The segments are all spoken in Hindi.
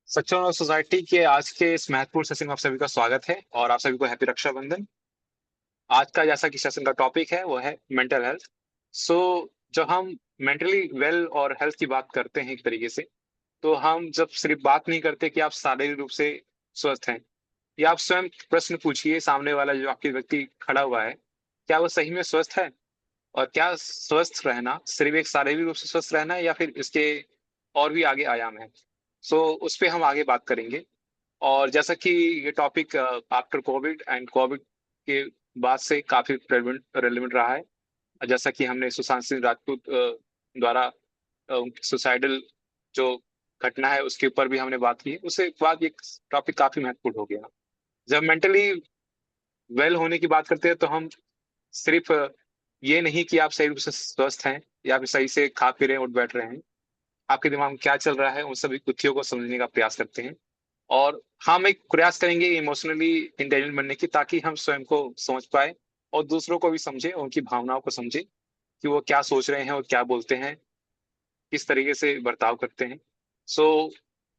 सच्चर और सोसाइटी के आज के इस महत्वपूर्ण सेशन में आप सभी का स्वागत है और आप सभी को हैप्पी रक्षाबंधन। आज का जैसा कि सेशन का टॉपिक है वो है मेंटल हेल्थ। सो जब हम मेंटली वेल और हेल्थ की बात करते हैं एक तरीके से, तो हम जब सिर्फ बात नहीं करते कि आप शारीरिक रूप से स्वस्थ हैं, या आप स्वयं प्रश्न पूछिए सामने वाला जो आपके व्यक्ति खड़ा हुआ है, क्या वो सही में स्वस्थ है? और क्या स्वस्थ रहना सिर्फ एक शारीरिक रूप से स्वस्थ रहना है या फिर इसके और भी आगे आयाम है? सो उस पे हम आगे बात करेंगे। और जैसा कि ये topic after Covid and Covid के बाद से काफी रेलेवेंट रहा है। जैसा कि हमने सुशांत सिंह राजपूत द्वारा सुसाइडल जो घटना है उसके ऊपर भी हमने बात की है, उसके बाद ये टॉपिक काफी महत्वपूर्ण हो गया। जब मेंटली वेल होने की बात करते हैं तो हम सिर्फ ये नहीं कि आप सही रूप से स्वस्थ हैं या फिर सही से खा पी रहे हैं उठ बैठ रहे हैं, आपके दिमाग में क्या चल रहा है उन सभी गुत्थियों को समझने का प्रयास करते हैं। और हम एक प्रयास करेंगे इमोशनली इंटेलिजेंट बनने की, ताकि हम स्वयं को समझ पाए और दूसरों को भी समझे, उनकी भावनाओं को समझे कि वो क्या सोच रहे हैं और क्या बोलते हैं, किस तरीके से बर्ताव करते हैं। सो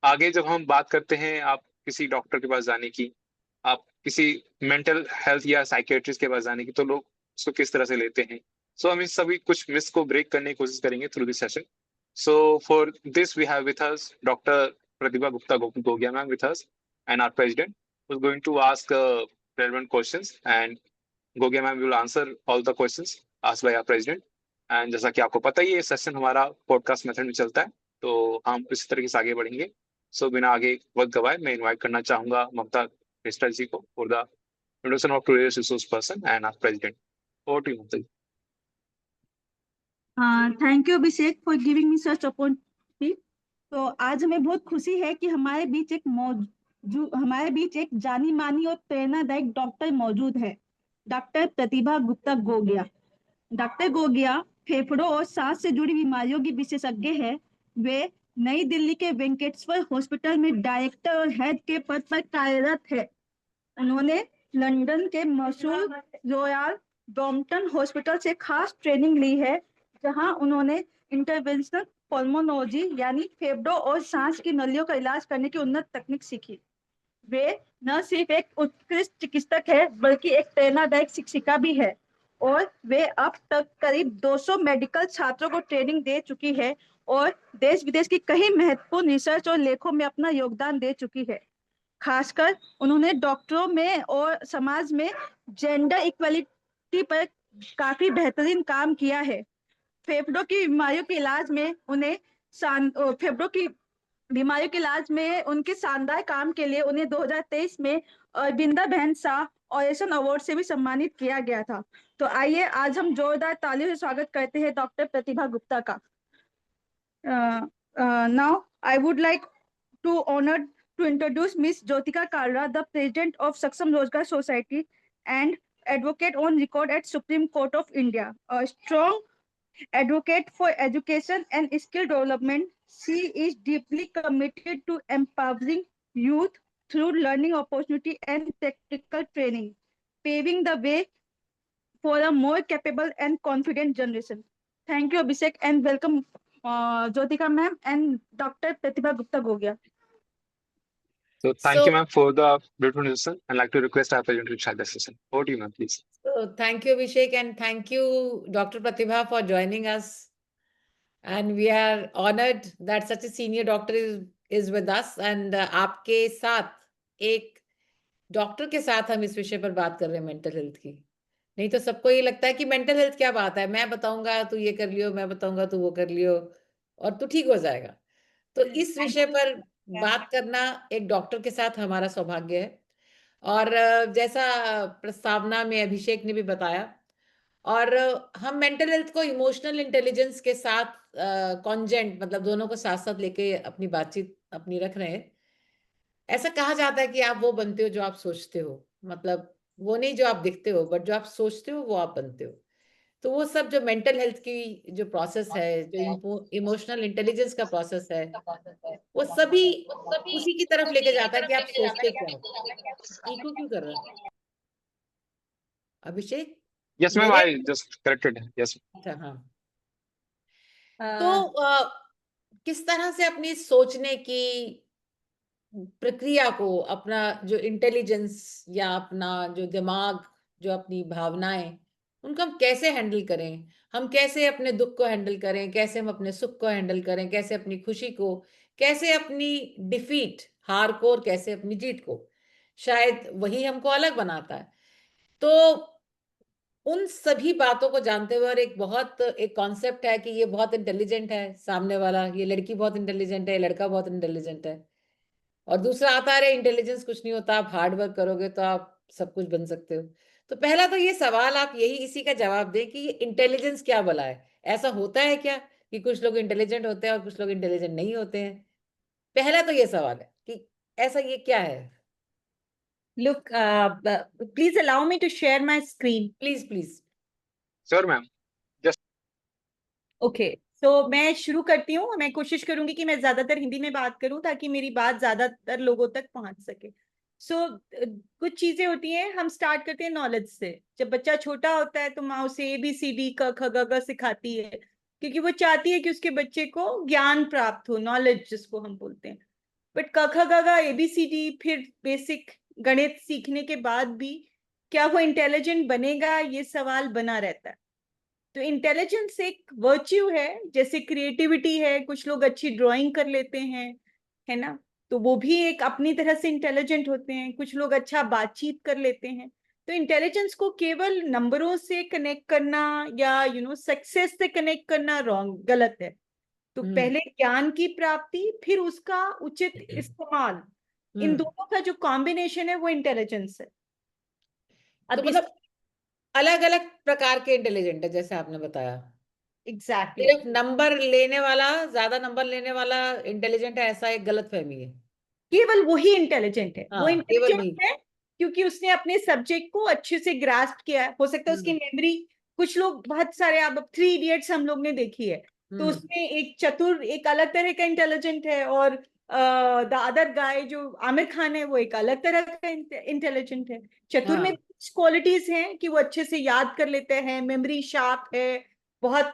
आगे जब हम बात करते हैं आप किसी डॉक्टर के पास जाने की, आप किसी मेंटल हेल्थ या साइकेट्रिस्ट के पास जाने की, तो लोग उसको किस तरह से लेते हैं। सो हम इस सभी कुछ मिस को ब्रेक करने की कोशिश करेंगे through this session. So for this, we have with us Dr. Pratibha Gupta Gogia ma'am with us, and our president who's going to ask relevant questions, and Gogia ma'am will answer all the questions asked by our president. And जैसा कि आपको पता ही है, ये सेशन हमारा पॉडकास्ट मेथड में चलता है, तो हम इस तरीके से आगे बढ़ेंगे। सो बिना आगे वक्त गवाए मैं इनवाइट करना चाहूंगा ममता मिश्रा जी को for the introduction of today's resource person and our president. Over to you Mamta ji. Thank you Abhishek for giving me such opportunity. तो आज हमें बहुत खुशी है कि हमारे बीच एक जानी मानी और प्रेरणादायक डॉक्टर मौजूद है, डॉक्टर प्रतिभा गुप्ता गोगिया। डॉक्टर गोगिया फेफड़ों और सांस से जुड़ी बीमारियों की विशेषज्ञ है। वे नई दिल्ली के वेंकटेश्वर हॉस्पिटल में डायरेक्टर और हेड के पद पर कार्यरत है। उन्होंने लंदन के मशहूर रॉयल ब्रॉम्पटन हॉस्पिटल से खास ट्रेनिंग ली है, जहां उन्होंने इंटरवेंशनल पल्मोनोलॉजी यानी फेफड़ों और सांस की नलियों का इलाज करने की उन्नत तकनीक सीखी। वे न सिर्फ एक उत्कृष्ट चिकित्सक है बल्कि एक प्रेरणादायक शिक्षिका भी है, और वे अब तक करीब 200 मेडिकल छात्रों को ट्रेनिंग दे चुकी है और देश विदेश की कई महत्वपूर्ण रिसर्च और लेखों में अपना योगदान दे चुकी है। खासकर उन्होंने डॉक्टरों में और समाज में जेंडर इक्वलिटी पर काफी बेहतरीन काम किया है। फेफड़ों की बीमारियों के इलाज में फेफड़ों की बीमारियों के इलाज में उनके शानदार काम के लिए उन्हें 2023 में बिंदा बहन शाह ऑरेशन अवार्ड से भी सम्मानित किया गया था। तो आइए आज हम जोरदार तालियों से स्वागत करते हैं डॉक्टर प्रतिभा गुप्ता का। Now I would like to honored to introduce Miss Jyotika Kalra, the president of Saksam Rozgar Society and advocate on record at Supreme Court of India. A strong advocate for education and skill development, she is deeply committed to empowering youth through learning opportunity and practical training, paving the way for a more capable and confident generation. Thank you, Abhishek, and welcome Jyotika ma'am and Dr. Pratibha Gupta Gogia. So thank you, ma'am, for the beautiful introduction. I'd like to request our president to start the session. Over to you, ma'am, please. So thank you, Abhishek, and thank you, Dr. Pratibha, for joining us. And we are honored that such a senior doctor is with us. And आपके साथ एक डॉक्टर के साथ हम इस विषय पर बात कर रहे हैं मेंटल हेल्थ की। नहीं तो सबको ये लगता है कि मेंटल हेल्थ क्या बात है, मैं बताऊंगा तू ये कर लियो, मैं बताऊंगा तू वो कर लियो और तू ठीक हो जाएगा। तो इस विषय पर बात करना एक डॉक्टर के साथ हमारा सौभाग्य है। और जैसा प्रस्तावना में अभिषेक ने भी बताया, और हम मेंटल हेल्थ को इमोशनल इंटेलिजेंस के साथ कॉन्जेंट मतलब दोनों को साथ साथ लेके अपनी बातचीत अपनी रख रहे हैं। ऐसा कहा जाता है कि आप वो बनते हो जो आप सोचते हो, मतलब वो नहीं जो आप दिखते हो, बट जो आप सोचते हो वो आप बनते हो। तो वो सब जो मेंटल हेल्थ की जो प्रोसेस है, जो इमोशनल इंटेलिजेंस का प्रोसेस है, वो सभी उसी की तरफ लेके जाता है कि आप सोचते क्या हो। इको क्यों कर रहा है अभिषेक? Yes, ma'am, I just corrected. Yes. अच्छा, हाँ। तो किस तरह से अपनी सोचने की प्रक्रिया को, अपना जो इंटेलिजेंस या अपना जो दिमाग, जो अपनी भावनाएं, उनको हम कैसे हैंडल करें? हम कैसे अपने दुख को हैंडल करें? कैसे हम अपने सुख को हैंडल करें? कैसे अपनी खुशी को, कैसे अपनी डिफीट, हार को, और कैसे अपनी जीत को? शायद वही हमको अलग बनाता है। तो उन सभी बातों को जानते हुए, और एक कॉन्सेप्ट है कि ये बहुत इंटेलिजेंट है सामने वाला, ये लड़की बहुत इंटेलिजेंट है, लड़का बहुत इंटेलिजेंट है, और दूसरा आता है इंटेलिजेंस कुछ नहीं होता, आप हार्ड वर्क करोगे तो आप सब कुछ बन सकते हो। तो पहला तो ये सवाल आप यही इसी का जवाब दें कि ये इंटेलिजेंस क्या भला है? ऐसा होता है क्या कि कुछ लोग इंटेलिजेंट होते हैं और कुछ लोग इंटेलिजेंट नहीं होते हैं? पहला तो ये सवाल है कि ऐसा ये क्या है? Look, please allow me to share my screen. Please please. Sure ma'am. Okay, तो मैं शुरू करती हूँ। मैं कोशिश करूंगी कि मैं ज्यादातर हिंदी में बात करूं ताकि मेरी बात ज्यादातर लोगों तक पहुंच सके। कुछ चीजें होती हैं, हम स्टार्ट करते हैं नॉलेज से। जब बच्चा छोटा होता है तो माँ उसे ABCD क ख ग घ सिखाती है, क्योंकि वो चाहती है कि उसके बच्चे को ज्ञान प्राप्त हो, नॉलेज जिसको हम बोलते हैं। बट क ख ग घ ABCD, फिर बेसिक गणित सीखने के बाद भी क्या वो इंटेलिजेंट बनेगा, ये सवाल बना रहता है। तो इंटेलिजेंस एक वर्च्यू है, जैसे क्रिएटिविटी है, कुछ लोग अच्छी ड्राइंग कर लेते हैं, है ना, तो वो भी एक अपनी तरह से इंटेलिजेंट होते हैं। कुछ लोग अच्छा बातचीत कर लेते हैं। तो इंटेलिजेंस को केवल नंबरों से कनेक्ट करना या सक्सेस से कनेक्ट करना रॉन्ग, गलत है। तो पहले ज्ञान की प्राप्ति, फिर उसका उचित इस्तेमाल, इन दोनों का जो कॉम्बिनेशन है वो इंटेलिजेंस है। तो अब मतलब अलग अलग प्रकार के इंटेलिजेंट है, जैसे आपने बताया। एग्जैक्टली सिर्फ नंबर लेने वाला, ज्यादा नंबर लेने वाला इंटेलिजेंट है, ऐसा एक गलत फहमी है। केवल वही इंटेलिजेंट है। वो हाँ, केवल वही। इंटेलिजेंट है क्योंकि उसने अपने सब्जेक्ट को अच्छे से ग्रास्प किया है। हो सकता है उसकी मेमोरी, कुछ लोग बहुत सारे, आप 3 इडियट्स हम लोग ने देखी है, तो उसमें एक चतुर एक अलग तरह का इंटेलिजेंट है, और द अदर गाय जो आमिर खान है वो एक अलग तरह का इंटेलिजेंट है। चतुर में कुछ क्वालिटीज हैं कि वो अच्छे से याद कर लेते हैं, मेमोरी शार्प है, बहुत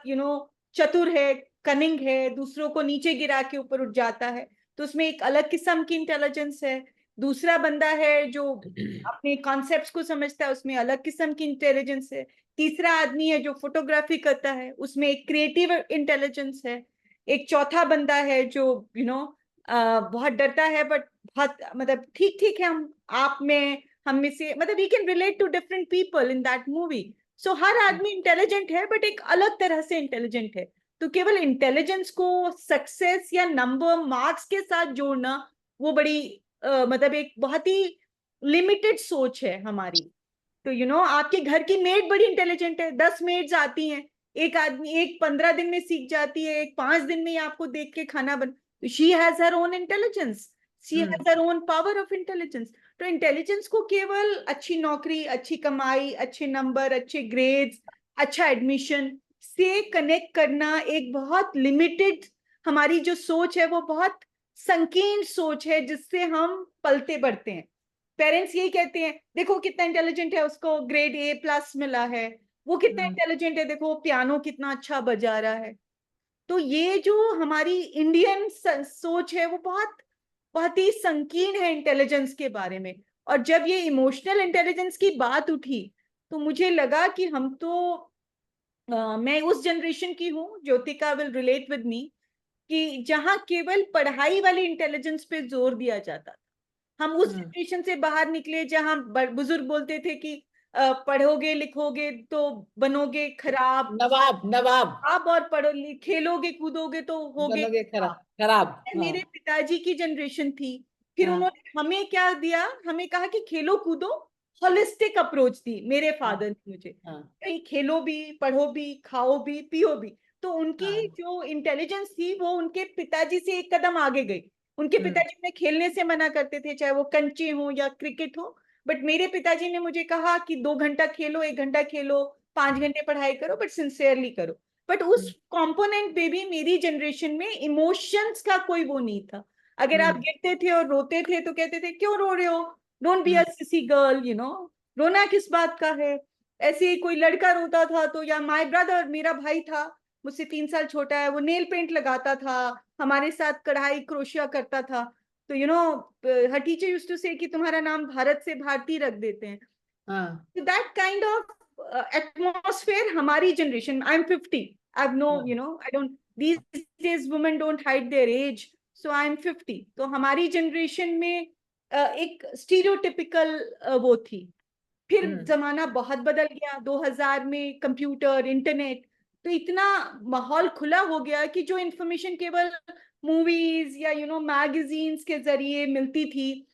चतुर है, कनिंग है, दूसरों को नीचे गिरा के ऊपर उठ जाता है, तो उसमें एक अलग किस्म की इंटेलिजेंस है। दूसरा बंदा है जो अपने कॉन्सेप्ट्स को समझता है, उसमें अलग किस्म की इंटेलिजेंस है। तीसरा आदमी है जो फोटोग्राफी करता है, उसमें एक क्रिएटिव इंटेलिजेंस है। एक चौथा बंदा है जो बहुत डरता है, बट बहुत मतलब ठीक ठीक है, आप में हम में से, मतलब we can relate to different people in that movie. So हर आदमी इंटेलिजेंट है, बट एक अलग तरह से इंटेलिजेंट है। तो केवल इंटेलिजेंस को सक्सेस या नंबर मार्क्स के साथ जोड़ना, वो बड़ी मतलब एक बहुत ही लिमिटेड सोच है हमारी। तो आपके घर की मेड बड़ी इंटेलिजेंट है, 10 मेड्स आती हैं, एक आदमी, एक 15 दिन में सीख जाती है, एक 5 दिन में ही आपको देख के खाना बन, तो she has her own intelligence, she has her own power of intelligence. तो इंटेलिजेंस को केवल अच्छी नौकरी, अच्छी कमाई, अच्छे नंबर, अच्छे ग्रेड्स, अच्छा एडमिशन से कनेक्ट करना एक बहुत लिमिटेड, हमारी जो सोच है वो बहुत संकीर्ण सोच है, जिससे हम पलते बढ़ते हैं। पेरेंट्स यही कहते हैं, देखो कितना इंटेलिजेंट है, उसको ग्रेड A+ मिला है, वो कितना इंटेलिजेंट है, देखो पियानो कितना अच्छा बजा रहा है। तो ये जो हमारी इंडियन सोच है वो बहुत बहुत ही संकीर्ण है इंटेलिजेंस के बारे में। और जब ये इमोशनल इंटेलिजेंस की बात उठी, तो मुझे लगा कि हम तो मैं उस जनरेशन की हूँ, Jyotika will relate with me, कि जहां केवल पढ़ाई वाली इंटेलिजेंस पे जोर दिया जाता था। हम उस जनरेशन से बाहर निकले जहां बुजुर्ग बोलते थे कि पढ़ोगे लिखोगे तो बनोगे खराब, नवाब नवाब आप और खेलोगे कूदोगे तो होगे बनोगे खराब। खराब। मेरे पिताजी की जनरेशन थी, फिर उन्होंने हमें क्या दिया, हमें कहा कि खेलो कूदो, होलिस्टिक अप्रोच दी मेरे फादर ने मुझे, कहीं खेलो भी, पढ़ो भी, खाओ भी, पियो भी। तो उनकी जो इंटेलिजेंस थी वो उनके पिताजी से एक कदम आगे गई। उनके पिताजी उन्हें खेलने से मना करते थे, चाहे वो कंचे हो या क्रिकेट हो, बट मेरे पिताजी ने मुझे कहा कि 2 घंटा खेलो, 1 घंटा खेलो, 5 घंटे पढ़ाई करो, बट सिंसियरली करो। बट उस कंपोनेंट पे भी मेरी जनरेशन में इमोशंस का कोई वो नहीं था। अगर आप गिरते थे और रोते थे तो कहते थे क्यों रो रहे हो, don't be a sissy girl, रोना किस बात का है। ऐसे ही कोई लड़का रोता था तो, या माय ब्रदर, मेरा भाई था, मुझसे 3 साल छोटा है, वो नेल पेंट लगाता था, हमारे साथ कढ़ाई क्रोशिया करता था। तो हर टीचर यूज्ड टू से कि तुम्हारा नाम भारत से भारती रख देते हैं। हाँ, So that kind of atmosphere हमारी generation, I'm 50, I've no, I don't, these days women don't hide their age, so I'm 50. तो हमारी generation में एक stereotypical वो थी। फिर जमाना बहुत बदल गया, 2000 में कंप्यूटर, इंटरनेट, तो इतना माहौल खुला हो गया कि जो इंफॉर्मेशन केवल मूवीज या मैगजीन्स के जरिए मिलती थी,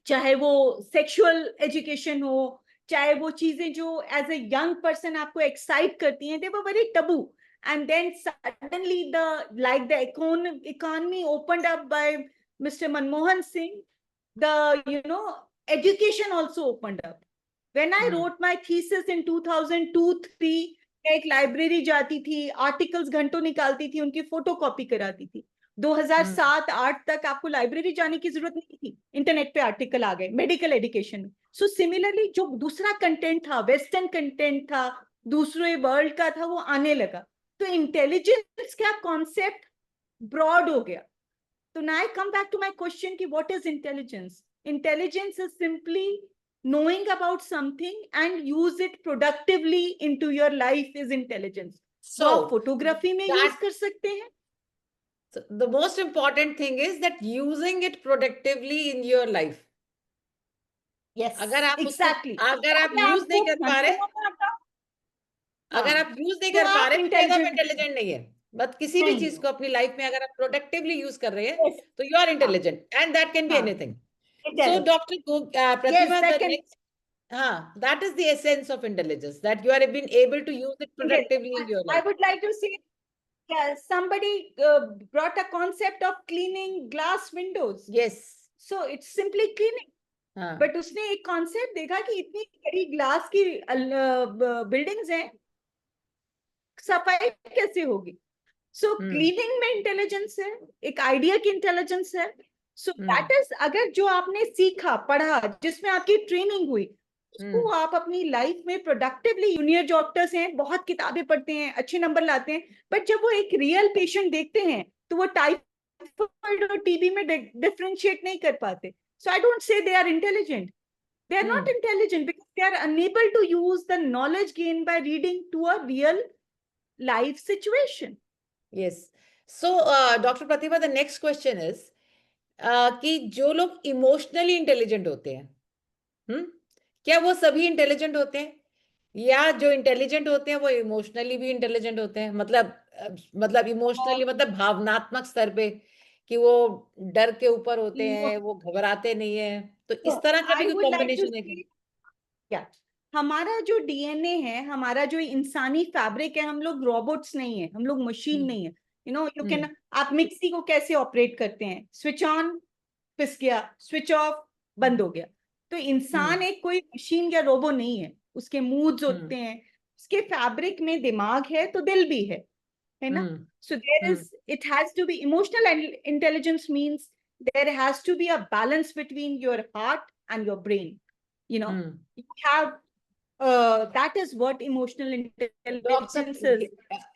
चाहे वो सेक्सुअल एजुकेशन हो, चाहे वो चीजें जो एज ए यंग पर्सन आपको एक्साइट करती हैं, they were very taboo. And then suddenly the economy opened up by mister Manmohan Singh, the education also opened up. When I wrote my thesis in 2002-3, मैं एक लाइब्रेरी जाती थी, आर्टिकल्स घंटों निकालती थी, उनकी फोटोकॉपी कराती थी। 2007-8 तक आपको लाइब्रेरी जाने की जरूरत नहीं थी, इंटरनेट पे आर्टिकल आ गए मेडिकल एजुकेशन में। सो सिमिलरली जो दूसरा कंटेंट था, वेस्टर्न कंटेंट था, दूसरे वर्ल्ड का था, वो आने लगा। तो इंटेलिजेंस का कॉन्सेप्ट ब्रॉड हो गया। तो now I come back to my question कि what is intelligence? Intelligence is simply knowing about something and use it productively into your life is intelligence. so आप फोटोग्राफी में यूज कर सकते हैं। So the most important thing is that using it productively in your life. Yes, अगर आप exactly. अगर आप यूज नहीं कर पा रहे, अगर आप यूज नहीं कर पा रहे, तो आप इंटेलिजेंट नहीं है। बट किसी भी चीज को अपनी लाइफ में अगर आप प्रोडक्टिवली यूज कर रहे हैं, तो you are intelligent, and that can be anything. So Dr. Pratibha, the next, that is the essence of intelligence, that you are being able to use it productively in your life. I would like to say, somebody brought a concept of cleaning glass windows. Yes. So it's simply cleaning. But उसने एक concept देखा कि इतनी बड़ी ग्लास की बिल्डिंग्स हैं, सफाई कैसे होगी? So cleaning में इंटेलिजेंस है, एक आइडिया की इंटेलिजेंस है। So that is, अगर जो आपने सीखा, पढ़ा, जिसमें आपकी ट्रेनिंग हुई, उसको आप अपनी लाइफ में प्रोडक्टिवली, जूनियर डॉक्टर्स हैं, बहुत किताबें पढ़ते हैं, अच्छे नंबर लाते हैं, बट जब वो एक रियल पेशेंट देखते हैं, तो वो टाइफाइड और टीबी में डिफरेंशिएट नहीं कर पाते। So I don't say they are intelligent. They are not intelligent because they are unable to use the knowledge gained by reading to a real life situation. Yes. So, Dr. Pratibha, the next question is कि जो लोग इमोशनली इंटेलिजेंट होते हैं, क्या वो सभी इंटेलिजेंट होते हैं, या जो इंटेलिजेंट होते हैं वो इमोशनली भी इंटेलिजेंट होते हैं? मतलब इमोशनली मतलब भावनात्मक स्तर पे, कि वो डर के ऊपर होते हैं, वो घबराते नहीं है, तो इस तरह का भी कोई कॉम्बिनेशन है क्या? हमारा जो डीएनए है, हमारा जो इंसानी फैब्रिक है, हम लोग रोबोट्स नहीं है, हम लोग मशीन नहीं है। यू कैन, आप मिक्सी को कैसे ऑपरेट करते हैं? स्विच ऑन, पिस गया, स्विच ऑफ, बंद हो गया। तो इंसान एक कोई मशीन या रोबो नहीं है, उसके मूड्स होते हैं, उसके फैब्रिक में दिमाग है तो दिल भी है ना? So there is, it has to be emotional intelligence, means there has to be a balance between your heart and your brain. You have that is what emotional intelligence is.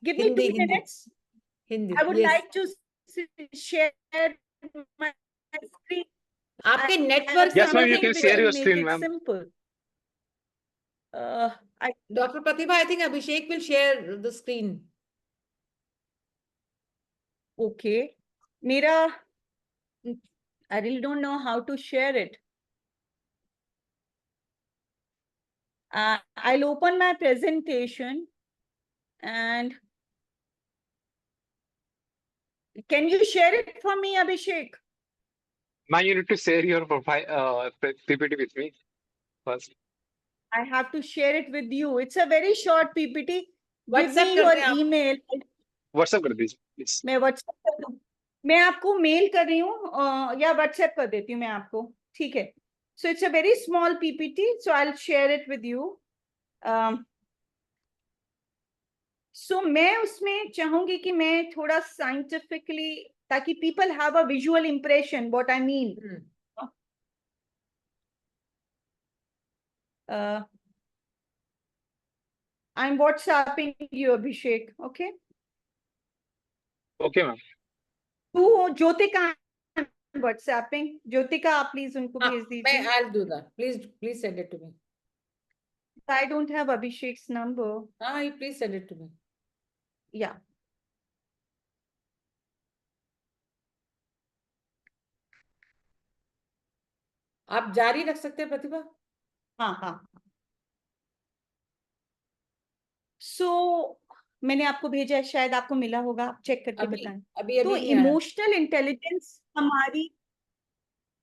Give me 2 minutes. Hindi. I would like to share my screen. आपके network, yes ma'am, you can share your screen ma'am. Simple. Dr. Pratibha, I think Abhishek will share the screen. Okay. Mera, I really don't know how to share it. I'll open my presentation, and can you share it for me, Abhishek? Ma'am, you need to share your profile PPT with me first. I have to share it with you. It's a very short PPT. Give WhatsApp me your करते हैं आप? email. WhatsApp कर दीजिए please. मैं WhatsApp कर दूं? मैं आपको मेल कर रही हूँ, या WhatsApp कर देती हूँ मैं आपको, ठीक है? So it's a very small PPT, so I'll share it with you. So मैं उसमें चाहूंगी कि मैं थोड़ा scientifically, ताकि people have a visual impression what I mean. I'm WhatsApping you, Abhishek. Okay. Okay ma'am. तू ज्योतिका व्हाट्सएपिंग, ज्योतिका आप प्लीज उनको हाँ, भेज मैं दीजिए। I'll do that. Please send it to me. I don't have Abhishek's number. हाँ, you please send it to me. Yeah. आप जारी रख सकते हैं प्रतिभा। हाँ हाँ। सो मैंने आपको भेजा है, शायद आपको मिला होगा, आप चेक करके अभी बताएं। अभी तो नहीं आया। इमोशनल इंटेलिजेंस हमारी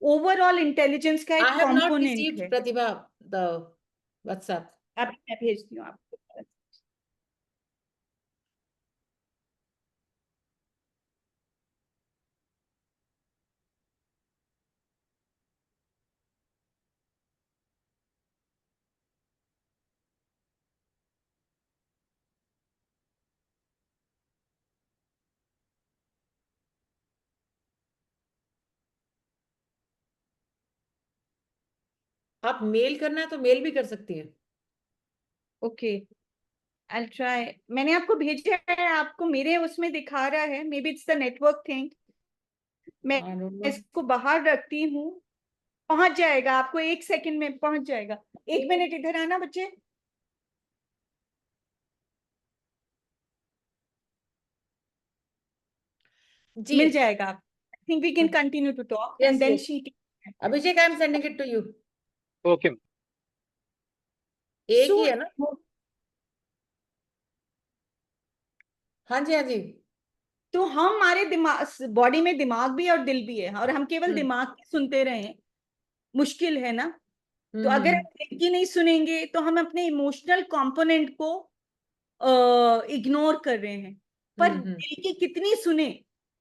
ओवरऑल इंटेलिजेंस का I एक have not कंपोनेंट received है। प्रतिभा the WhatsApp. अभी मैं भेजती हूँ आपको। आप मेल करना है तो मेल भी कर सकती हैं। Okay, I try. मैंने आपको भेजा है, आपको मेरे उसमें दिखा रहा है, may be it's the network thing. मैं I don't know. इसको बाहर रखती हूँ, पहुंच जाएगा आपको, 1 सेकंड में पहुंच जाएगा। 1 मिनट इधर आना बच्चे। जी। मिल जाएगा। I think we can continue to talk Yes, and then yes. शी। Abhishek, I am sending it to you. Okay. एक ही है ना? हाँ जी, हाँ जी। तो हमारे दिमाग, बॉडी में दिमाग भी और दिल भी है, और हम केवल दिमाग की सुनते रहे, मुश्किल है ना। तो अगर हम दिल की नहीं सुनेंगे तो हम अपने इमोशनल कंपोनेंट को इग्नोर कर रहे हैं। पर दिल की कितनी सुने,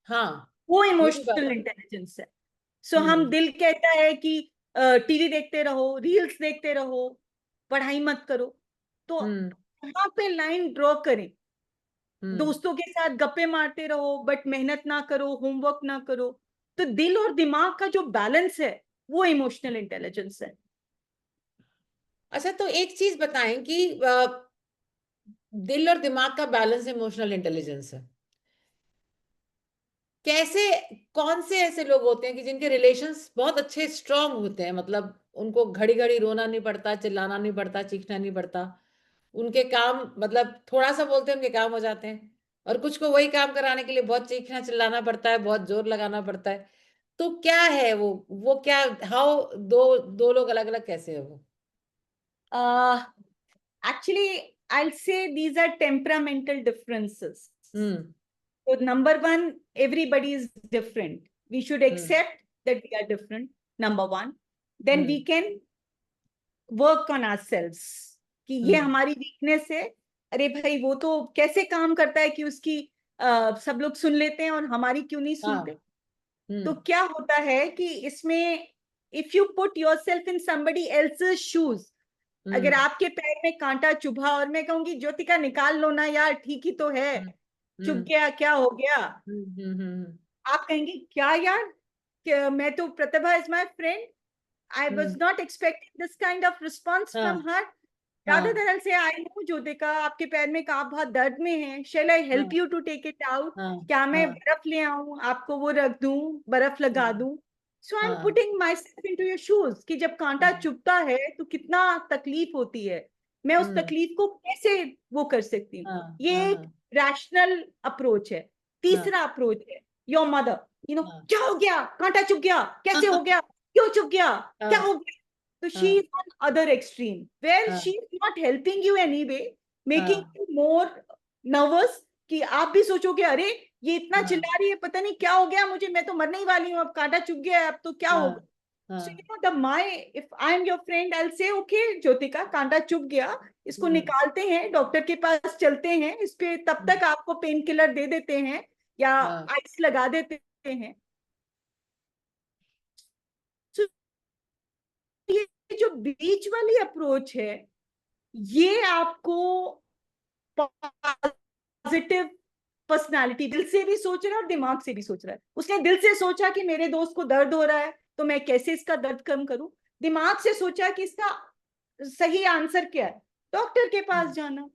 हाँ, वो ये भी बात इमोशनल है। इंटेलिजेंस है। सो हम दिल कहता है कि टीवी देखते रहो, रील्स देखते रहो, पढ़ाई मत करो। तो वहां पे लाइन ड्रॉ करें। दोस्तों के साथ गप्पे मारते रहो बट मेहनत ना करो, होमवर्क ना करो। तो दिल और दिमाग का जो बैलेंस है वो इमोशनल इंटेलिजेंस है। अच्छा, तो एक चीज बताएं कि दिल और दिमाग का बैलेंस इमोशनल इंटेलिजेंस है। कैसे, कौन से ऐसे लोग होते हैं कि जिनके रिलेशंस बहुत अच्छे स्ट्रांग होते हैं, मतलब उनको घड़ी घड़ी रोना नहीं पड़ता, चिल्लाना नहीं पड़ता, चीखना नहीं पड़ता, उनके काम मतलब थोड़ा सा बोलते हैं उनके काम हो जाते हैं, और कुछ को वही काम कराने के लिए बहुत चीखना चिल्लाना पड़ता है, बहुत जोर लगाना पड़ता है। तो क्या है वो क्या, हाउ, दो दो लोग अलग अलग कैसे है वो? Actually, I'll say these are temperamental differences. So number one, everybody is different. We should accept that we are different, number one. Then we can work on ourselves कि ये हमारी वीकनेस है। अरे भाई, वो तो कैसे काम करता है कि उसकी सब लोग सुन लेते हैं और हमारी क्यों नहीं सुनते। तो क्या होता है कि इसमें if you put yourself in somebody else's shoes, अगर आपके पैर में कांटा चुभा और मैं कहूंगी ज्योतिका निकाल लो ना यार, ठीक ही तो है, चुभ गया, क्या हो गया, आप कहेंगे क्या यार, मैं तो, Pratibha is my friend, I was not expecting this kind of response from her. Rather than I say I no Jyotika, आपके पैर में आप बहुत दर्द में हैं, shall I help you to take it out, क्या मैं बर्फ ले आऊं, आपको वो रख दूं, बर्फ लगा दूं। So I am putting myself into your shoes कि जब कांटा चुभता है तो कितना तकलीफ होती है, मैं उस तकलीफ को कैसे वो कर सकती हूँ। ये एक रैशनल अप्रोच है। तीसरा अप्रोच है योर मदर, यू नो, क्या हो गया, कांटा चुभ गया, कैसे हो गया, क्यों चुभ गया, क्या हो गया। So she is on other extreme where she is not helping you anyway, making you more nervous कि आप भी सोचोगे अरे ये इतना चिल्ला रही है, पता नहीं क्या हो गया मुझे, मैं तो मरने ही वाली हूँ, अब कांटा चुभ गया है, अब तो क्या होगा। So you know, if I am your friend, I'll say okay Jyotika, कांटा चुभ गया, इसको निकालते हैं, डॉक्टर के पास चलते हैं, इस पे तब तक आपको पेन किलर दे देते हैं या आइस लगा देते हैं। ये जो बीच वाली अप्रोच है ये आपको पॉजिटिव पर्सनालिटी, दिल से भी सोच रहा है और दिमाग से भी सोच रहा है। उसने दिल से सोचा कि मेरे दोस्त को दर्द हो रहा है तो मैं कैसे इसका दर्द कम करूं, दिमाग से सोचा कि इसका सही आंसर क्या है, डॉक्टर के पास जाना।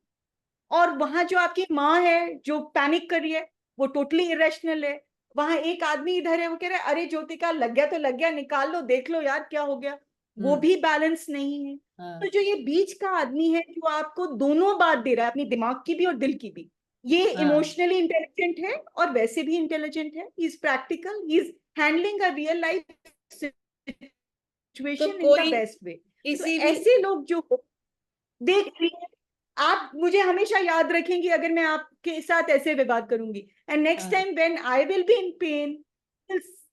और वहां जो आपकी माँ है जो पैनिक कर रही है, वो टोटली इरेशनल है। वहां एक आदमी इधर है, वो कह रहा है अरे ज्योतिका लग गया तो लग गया, निकाल लो, देख लो यार क्या हो गया, वो भी बैलेंस नहीं है। तो जो ये बीच का आदमी है जो आपको दोनों बात दे रहा है, अपनी दिमाग की भी और दिल की भी, ये इमोशनली इंटेलिजेंट है और वैसे भी इंटेलिजेंट है, he is practical, he is handling a real life situation in the best way. तो ऐसे लोग जो देख रही है, आप मुझे हमेशा याद रखेंगी अगर मैं आपके साथ ऐसे व्यवहार करूंगी, and next time when I will be in pen,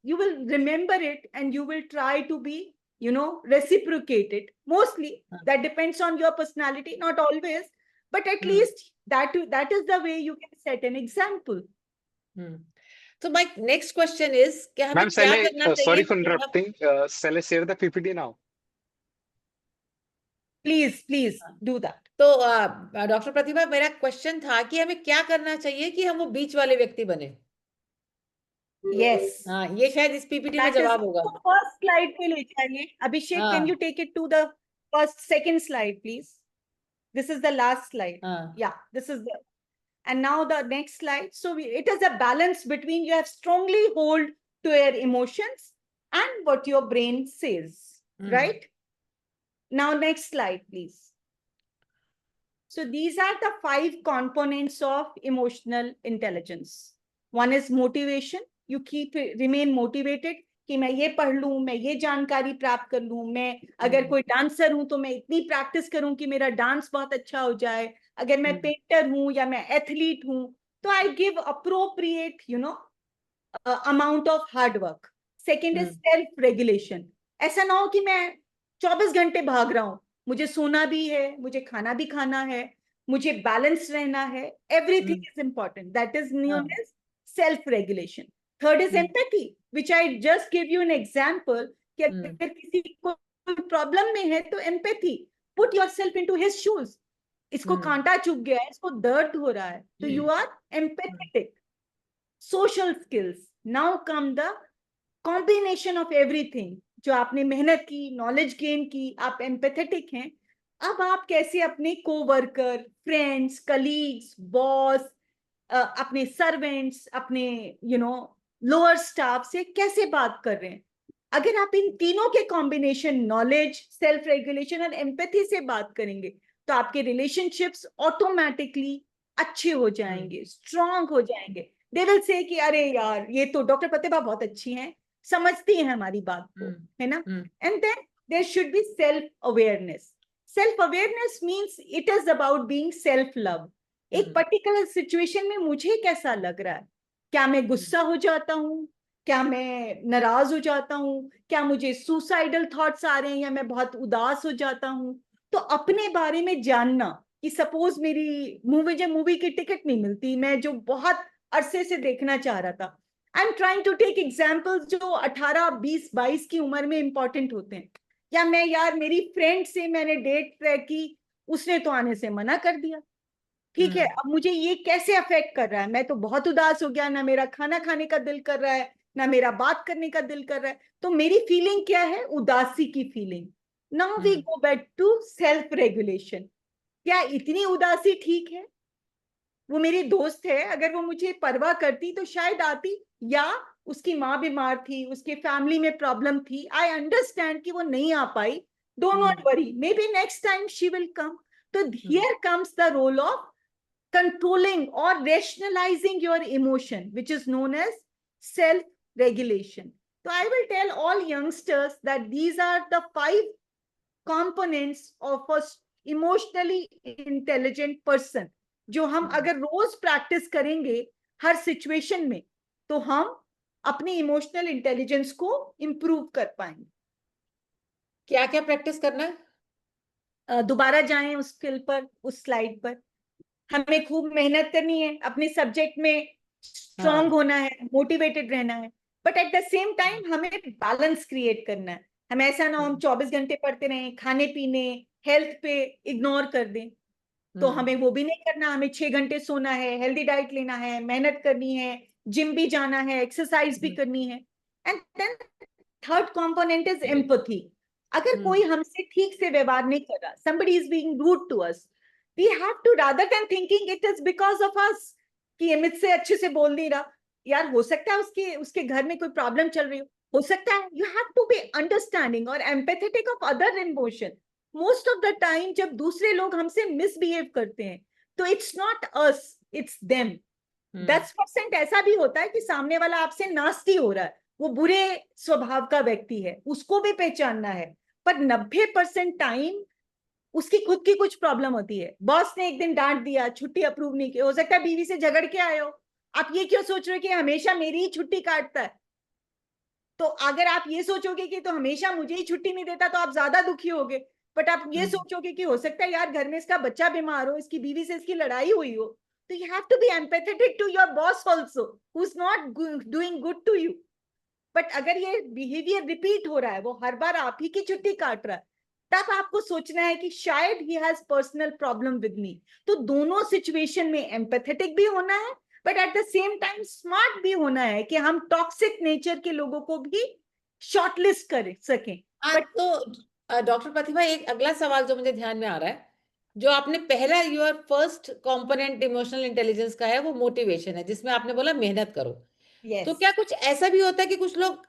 you will remember it and you will try to be, you know, reciprocate it. Mostly that depends on your personality, not always, but at least that is the way you can set an example. So my next question is कि हमें Ma'am, क्या करना चाहिए? sorry for interrupting. Shall I share the PPT now? Please do that. तो डॉक्टर प्रतिभा, मेरा क्वेश्चन था कि हमें क्या करना चाहिए कि हम वो बीच वाले व्यक्ति बने। Yes. हाँ, ये शायद इस पीपीटी में जवाब होगा। फर्स्ट स्लाइड पे ले जाइए Abhishek, can you take it to the first second slide please, this is the last slide, या this is the, and now the next slide. So it is a balance between, you have strongly hold to your emotions and what your brain says, right? Now next slide please. So these are the 5 components of emotional intelligence. One is motivation. You remain motivated कि मैं ये पढ़ लूं, मैं ये जानकारी प्राप्त कर लूं, मैं अगर कोई डांसर हूं तो मैं इतनी प्रैक्टिस करूं कि मेरा डांस बहुत अच्छा हो जाए, अगर मैं पेंटर हूं या मैं एथलीट हूं तो I give appropriate, you know, amount of hard work. Second is self regulation. ऐसा ना हो कि मैं 24 घंटे भाग रहा हूं, मुझे सोना भी है, मुझे खाना भी खाना है, मुझे बैलेंस रहना है, everything is important, that is known as self regulation. Third is empathy, which I just give you an example कि अगर किसी को प्रॉब्लम में है तो empathy, put yourself into his shoes. इसको कांटा चुभ गया है, इसको दर्द हो रहा है, तो you are empathetic. Social skills, now come the combination of everything. जो आपने मेहनत की, नॉलेज गेन की, आप empathetic हैं, अब आप कैसे अपने कोवर्कर, फ्रेंड्स, कलीग्स, बॉस, अपने सर्वेंट्स, अपने लोअर स्टाफ से कैसे बात कर रहे हैं, अगर आप इन तीनों के कॉम्बिनेशन, नॉलेज, सेल्फ रेगुलेशन और एम्पैथी से बात करेंगे तो आपके रिलेशनशिप्स ऑटोमेटिकली अच्छे हो जाएंगे, स्ट्रांग हो जाएंगे. दे विल से कि अरे यार ये तो डॉक्टर प्रतिभा बहुत अच्छी हैं, समझती हैं हमारी बात को, है ना. And then there should be self awareness. Self awareness means it is about being self love. एक पर्टिकुलर सिचुएशन में मुझे कैसा लग रहा है, क्या मैं गुस्सा हो जाता हूँ, क्या मैं नाराज हो जाता हूँ, क्या मुझे सुसाइडल थॉट्स आ रहे हैं या मैं बहुत उदास हो जाता हूँ. तो अपने बारे में जानना कि सपोज मेरी मूवी की टिकट नहीं मिलती, मैं जो बहुत अरसे से देखना चाह रहा था. I am trying to take examples जो 18, 20, 22 की उम्र में इंपॉर्टेंट होते हैं. या मैं यार मेरी फ्रेंड से मैंने डेट तय की, उसने तो आने से मना कर दिया, ठीक है, अब मुझे ये कैसे अफेक्ट कर रहा है, मैं तो बहुत उदास हो गया, ना मेरा खाना खाने का दिल कर रहा है, ना मेरा बात करने का दिल कर रहा है. तो मेरी फीलिंग क्या है, उदासी की feeling. Now we go back to self regulation. क्या इतनी उदासी ठीक है? वो मेरी दोस्त है, अगर वो मुझे परवाह करती तो शायद आती, या उसकी माँ बीमार थी, उसके फैमिली में प्रॉब्लम थी, आई अंडरस्टैंड कि वो नहीं आ पाई, don't not worry, maybe next time she will come. तो here comes the role of controlling or rationalizing your emotion, which is known as self-regulation. So I will tell all youngsters that these are the 5 components of a emotionally intelligent person, जो हम अगर रोज प्रैक्टिस करेंगे हर सिचुएशन में तो हम अपनी इमोशनल इंटेलिजेंस को इंप्रूव कर पाएंगे. क्या क्या प्रैक्टिस करना है? दोबारा जाएं उस स्किल पर, उस स्लाइड पर. हमें खूब मेहनत करनी है, अपने सब्जेक्ट में स्ट्रांग होना है, मोटिवेटेड रहना है, but at the same time हमें बैलेंस क्रिएट करना है. हम ऐसा ना हम 24 घंटे पढ़ते रहें, खाने पीने, हेल्थ पे इग्नोर कर दें, तो हमें वो भी नहीं करना. हमें 6 घंटे सोना है, हेल्दी डाइट लेना है, मेहनत करनी है, जिम भी जाना है, एक्सरसाइज भी करनी है. And then third component is empathy. अगर कोई हमसे ठीक से व्यवहार नहीं कर रहा, somebody is being rude to us, we have to, rather than thinking it is because of us कि ये मुझसे अच्छे से बोल नहीं रहा, यार हो सकता है उसके घर में कोई प्रॉब्लम चल रही हो सकता है you have to be understanding और empathetic of other emotion. Most of the time जब दूसरे लोग हमसे मिसबिहेव करते हैं तो it's not us, it's them. 10% ऐसा भी होता है कि सामने वाला आपसे नास्ती हो रहा है, वो बुरे स्वभाव का व्यक्ति है, उसको भी पहचानना है। पर 90% टाइम उसकी खुद की कुछ प्रॉब्लम होती है। बॉस ने एक दिन डांट दिया, छुट्टी अप्रूव नहीं की, हो सकता है बीवी से झगड़ के आए हो, आप ये क्यों सोच रहे हो कि हमेशा मेरी ही छुट्टी काटता है। तो अगर आप ये सोचोगे कि तो हमेशा मुझे ही छुट्टी नहीं देता तो आप ज्यादा दुखी होगे। बट आप ये सोचोगे कि हो सकता है यार घर में इसका बच्चा बीमार हो, इसकी बीवी से इसकी लड़ाई हुई हो, तो you have to be empathetic to your boss also who is not doing good to you. But अगर ये बिहेवियर रिपीट हो रहा है, वो हर बार आप ही की छुट्टी काट रहा है, तब आपको सोचना है कि शायद he has personal problem with me. तो दोनों सिचुएशन में एम्पैथेटिक भी होना है, but at the same time smart भी होना है कि हम टॉक्सिक नेचर के लोगों को भी शॉर्टलिस्ट कर सकें। बट तो डॉक्टर प्रतिभा, एक अगला सवाल जो मुझे ध्यान में आ रहा है, जो आपने पहला your first component emotional intelligence का है वो मोटिवेशन है, जिसमें आपने बोला मेहनत करो। तो क्या कुछ ऐसा भी होता है कि कुछ लोग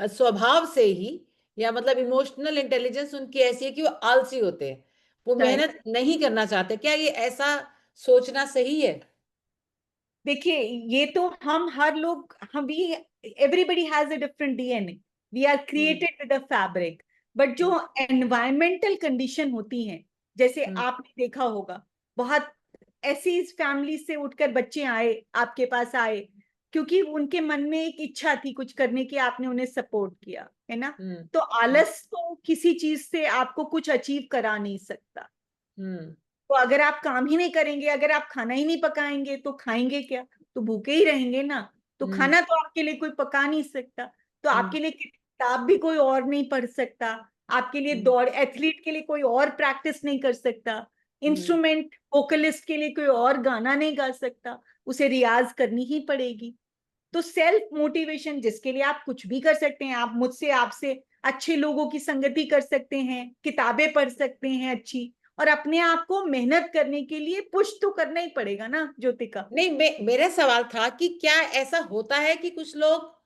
स्वभाव से ही, या मतलब इमोशनल इंटेलिजेंस उनकी ऐसी है कि वो आलसी होते हैं, वो मेहनत नहीं करना चाहते, क्या ये ऐसा सोचना सही है? देखिए, ये तो हम हर लोग, हम भी, everybody has a different DNA, we are created with a fabric. But जो एनवायरमेंटल कंडीशन होती हैं, जैसे आपने देखा होगा, बहुत ऐसी फैमिली से उठकर बच्चे आए, आपके पास आए क्योंकि उनके मन में एक इच्छा थी कुछ करने की, आपने उन्हें सपोर्ट किया, है ना। तो आलस तो किसी चीज से आपको कुछ अचीव करा नहीं सकता। तो अगर आप काम ही नहीं करेंगे, अगर आप खाना ही नहीं पकाएंगे तो खाएंगे क्या, तो भूखे ही रहेंगे ना। तो खाना तो आपके लिए कोई पका नहीं सकता, तो आपके लिए किताब भी कोई और नहीं पढ़ सकता, आपके लिए दौड़, एथलीट के लिए कोई और प्रैक्टिस नहीं कर सकता, इंस्ट्रूमेंट वोकलिस्ट के लिए कोई और गाना नहीं गा सकता, उसे रियाज करनी ही पड़ेगी। तो सेल्फ मोटिवेशन, जिसके लिए आप कुछ भी कर सकते हैं, आप मुझसे, आपसे, अच्छे लोगों की संगति कर सकते हैं, किताबें पढ़ सकते हैं अच्छी, और अपने आप को मेहनत करने के लिए पुश तो करना ही पड़ेगा ना ज्योतिका। नहीं, मेरा सवाल था कि क्या ऐसा होता है कि कुछ लोग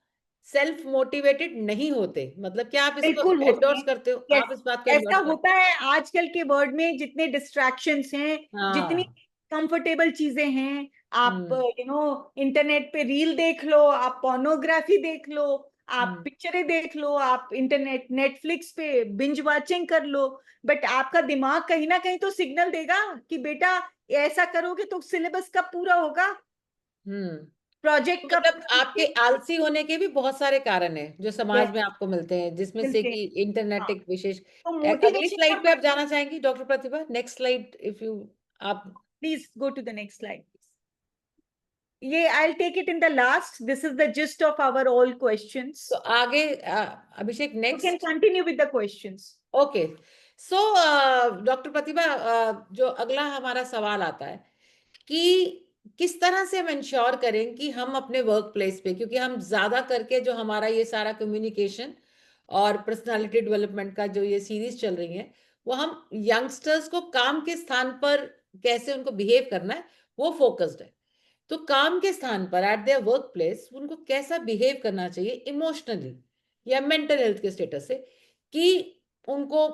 सेल्फ मोटिवेटेड नहीं होते, मतलब क्या आप इसको बिल्कुल होते एंडोर्स हैं। करते हो? Yes, आप इस बात को ऐसा एंडोर्स करते होता है आजकल के वर्ल्ड में, जितने डिस्ट्रैक्शंस हैं, हो? जितनी हाँ। कंफर्टेबल चीजें हैं, आप इंटरनेट पे रील देख लो, आप पोर्नोग्राफी देख लो, आप पिक्चरें देख लो, आप इंटरनेट नेटफ्लिक्स पे बिंज वॉचिंग कर लो, बट आपका दिमाग कहीं ना कहीं तो सिग्नल देगा कि बेटा ऐसा करोगे तो सिलेबस कब पूरा होगा, प्रोजेक्ट कब मतलब आपके आलसी होने के भी बहुत सारे कारण हैं जो समाज में आपको मिलते हैं, जिसमें से कि इंटरनेट एक विशेष। तो अगली मोटिवेशन स्लाइड पे आप जाना चाहेंगी doctor Pratibha? Next slide if you, आप please go to the next slide. ये I'll take it in the last. This is the gist of our all questions. तो आगे Abhishek You next. can continue with the questions. Okay, so doctor Pratibha, जो अगला हमारा सवाल आता है कि किस तरह से हम इंश्योर करें कि हम अपने वर्क प्लेस पे, क्योंकि हम ज्यादा करके जो हमारा ये सारा कम्युनिकेशन और पर्सनालिटी डेवलपमेंट का जो ये सीरीज चल रही है, वो हम यंगस्टर्स को काम के स्थान पर कैसे उनको बिहेव करना है वो फोकस्ड है। तो काम के स्थान पर एट देयर वर्क प्लेस उनको कैसा बिहेव करना चाहिए इमोशनली या मेंटल हेल्थ के स्टेटस से, कि उनको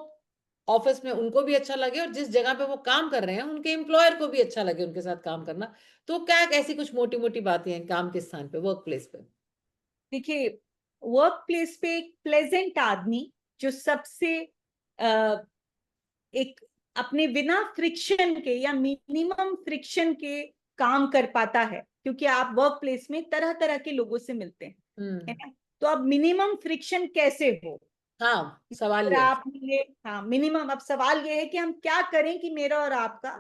ऑफिस में उनको भी अच्छा लगे और जिस जगह पे वो काम कर रहे हैं उनके एम्प्लॉयर को भी अच्छा लगे उनके साथ काम करना। तो क्या ऐसी कुछ मोटी मोटी बातें हैं काम के स्थान पे, वर्क प्लेस पे? देखिए, वर्क प्लेस पे एक प्लेजेंट आदमी जो सबसे एक अपने बिना फ्रिक्शन के या मिनिमम फ्रिक्शन के काम कर पाता है, क्योंकि आप वर्क प्लेस में तरह तरह के लोगों से मिलते हैं, है ना। तो अब मिनिमम फ्रिक्शन कैसे हो, हाँ, सवाल और ये आप ये, हाँ मिनिमम, अब सवाल ये है कि हम क्या करें कि मेरा और आपका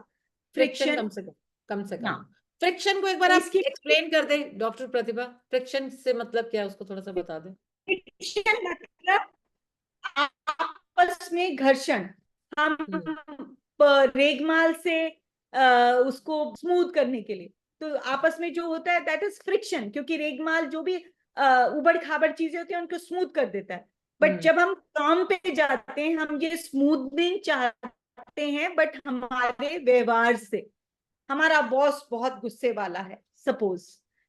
फ्रिक्शन फ्रिक्शन, कम से कम। हाँ, फ्रिक्शन को एक बार तो आप इसकी एक्सप्लेन कर दें डॉक्टर प्रतिभा, फ्रिक्शन से मतलब क्या है उसको थोड़ा सा बता दें। फ्रिक्शन मतलब आपस में घर्षण। हम रेगमाल से उसको स्मूथ करने के लिए, तो आपस में जो होता है दैट इज फ्रिक्शन, क्योंकि रेगमाल जो भी उबड़ खाबड़ चीजें होती है उनको स्मूथ कर देता है। बट जब हम काम पे जाते हैं, हम ये स्मूथनिंग चाहते हैं, बट हमारे व्यवहार से, हमारा बॉस बहुत गुस्से वाला है सपोज,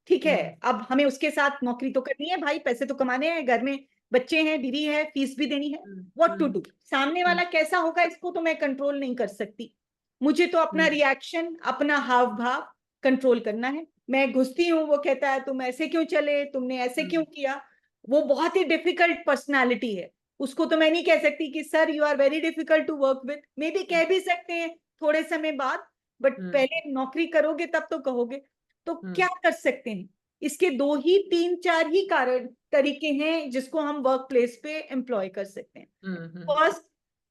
ठीक है, अब हमें उसके साथ नौकरी तो करनी है भाई, पैसे तो कमाने हैं, घर में बच्चे हैं, बीवी है, फीस भी देनी है, व्हाट टू डू। सामने वाला कैसा होगा इसको तो मैं कंट्रोल नहीं कर सकती, मुझे तो अपना रिएक्शन, अपना हाव भाव कंट्रोल करना है। मैं घुसती हूँ, वो कहता है तुम ऐसे क्यों चले, तुमने ऐसे क्यों किया, वो बहुत ही डिफिकल्ट पर्सनालिटी है, उसको तो मैं नहीं कह सकती कि sir you are very difficult to work with, maybe कह भी सकते हैं थोड़े समय बाद, बट पहले नौकरी करोगे तब तो कहोगे। तो क्या कर सकते हैं, इसके 2 ही 3 4 ही कारण तरीके हैं जिसको हम वर्क प्लेस पे एम्प्लॉय कर सकते हैं। फर्स्ट,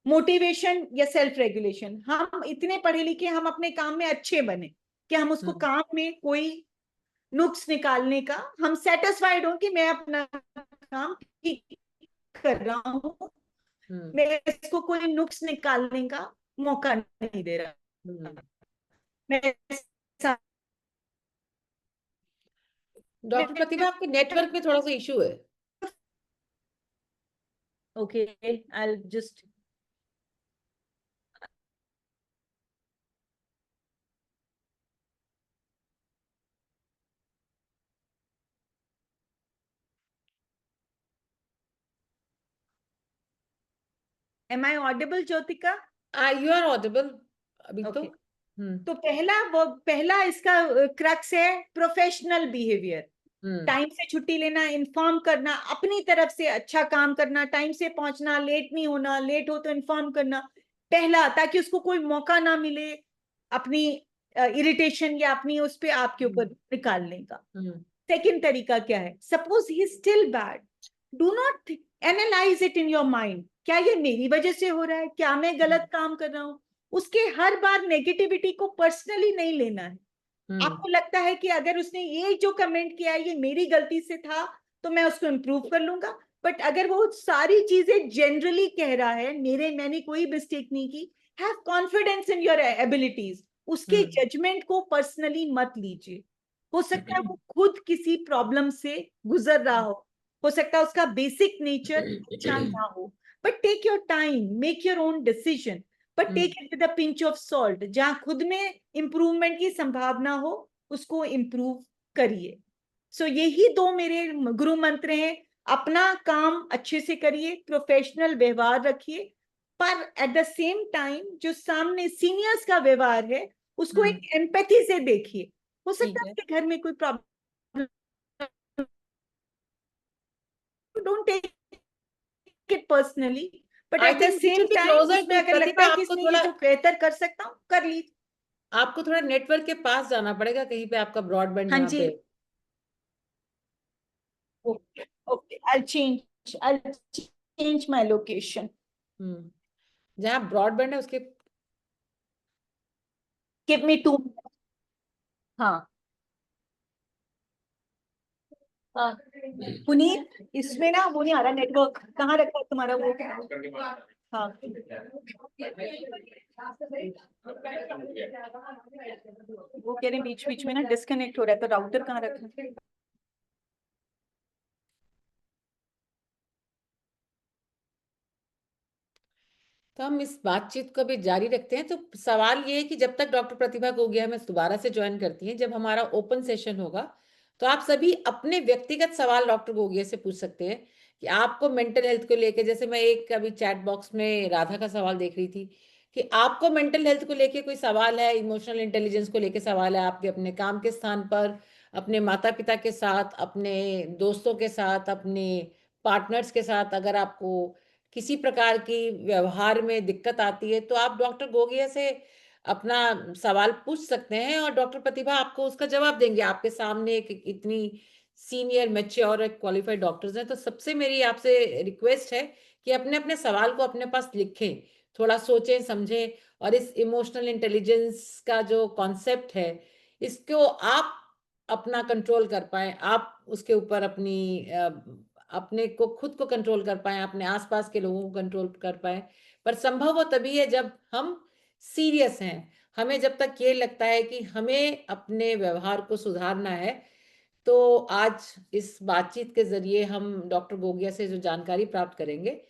मोटिवेशन या सेल्फ रेगुलेशन। हम इतने पढ़े लिखे, हम अपने काम में अच्छे बने कि हम उसको काम में कोई नुक्स निकालने का हम सेटिस्फाइड हो कि मैं अपना काम ठीक कर रहा हूँ, मैं इसको कोई नुक्स निकालने का मौका नहीं दे रहा। मैं डॉक्टर प्रतिभा, आपके नेटवर्क में थोड़ा सा इशू है। Okay, I just Am I audible, ज्योतिका? यू आर ऑडिबल अभी तो। तो पहला इसका क्रक्स है प्रोफेशनल बिहेवियर। टाइम से छुट्टी लेना, इन्फॉर्म करना, अपनी तरफ से अच्छा काम करना, टाइम से पहुंचना, लेट नहीं होना, लेट हो तो इन्फॉर्म करना, पहला, ताकि उसको कोई मौका ना मिले अपनी इरिटेशन या अपनी उस पे आपके ऊपर निकालने का। सेकंड तरीका क्या है, suppose he still bad, do not analyse it in your mind, क्या ये मेरी वजह से हो रहा है, क्या मैं गलत काम कर रहा हूँ, उसके हर बार नेगेटिविटी को पर्सनली नहीं लेना है। आपको लगता है कि अगर उसने ये जो कमेंट किया है ये मेरी गलती से था तो मैं उसको इम्प्रूव कर लूंगा, बट अगर वो सारी चीजें जनरली कह रहा है, मैंने कोई मिस्टेक नहीं की, have confidence in your abilities, उसके जजमेंट को पर्सनली मत लीजिए। हो सकता है वो खुद किसी प्रॉब्लम से गुजर रहा हो सकता है उसका बेसिक नेचर अच्छा ना हो, but take your time, make your own decision, but take it with a pinch of salt, जहां खुद में इंप्रूवमेंट की संभावना हो उसको इंप्रूव करिए। सो यही 2 मेरे गुरु मंत्र हैं, अपना काम अच्छे से करिए, प्रोफेशनल व्यवहार रखिए, पर एट द सेम टाइम जो सामने सीनियर्स का व्यवहार है उसको एक एम्पैथी से देखिए। हो सकता है आपके घर में कोई problem, don't take it personally, but I at the think same time उसमें अगर लगता है कि इसने ये जो बेहतर कर सकता हूँ कर लीजिए। आपको थोड़ा नेटवर्क के पास जाना पड़ेगा कहीं पे, आपका ब्रॉडबैंड हाँ जहाँ जी, पे। Okay okay, I'll change my location. जहाँ ब्रॉडबैंड है उसके। Give me 2 minutes. हाँ पुनीत, इसमें ना वो नहीं आ रहा नेटवर्क, कहाँ रखा है तुम्हारा वो? हाँ वो कह रहे हैं बीच बीच में ना डिस्कनेक्ट हो रहा है, तो राउटर कहाँ रखा है? तो हम इस बातचीत को भी जारी रखते हैं। तो सवाल ये है कि जब तक डॉक्टर प्रतिभा गोगिया हमें दोबारा से ज्वाइन करती हैं, जब हमारा ओपन सेशन होगा, तो आप सभी अपने व्यक्तिगत सवाल डॉक्टर गोगिया से पूछ सकते हैं कि आपको मेंटल हेल्थ को लेके, जैसे मैं एक अभी चैट बॉक्स में राधा का सवाल देख रही थी कि आपको मेंटल हेल्थ को लेके कोई सवाल है, इमोशनल इंटेलिजेंस को लेके सवाल है, आपके अपने काम के स्थान पर, अपने माता पिता के साथ, अपने दोस्तों के साथ, अपने पार्टनर्स के साथ, अगर आपको किसी प्रकार की व्यवहार में दिक्कत आती है, तो आप डॉक्टर गोगिया से अपना सवाल पूछ सकते हैं और डॉक्टर प्रतिभा आपको उसका जवाब देंगे। आपके सामने एक इतनी सीनियर, मैच्योर, क्वालिफाइड डॉक्टर्स हैं। तो सबसे मेरी आपसे रिक्वेस्ट है कि अपने अपने सवाल को अपने पास लिखें, थोड़ा सोचें समझें, और इस इमोशनल इंटेलिजेंस का जो कॉन्सेप्ट है इसको आप अपना कंट्रोल कर पाए, आप उसके ऊपर अपने को, खुद को कंट्रोल कर पाए, अपने आसपास के लोगों को कंट्रोल कर पाए। पर संभव वो तभी है जब हम सीरियस हैं। हमें जब तक ये लगता है कि हमें अपने व्यवहार को सुधारना है, तो आज इस बातचीत के जरिए हम डॉक्टर गोगिया से जो जानकारी प्राप्त करेंगे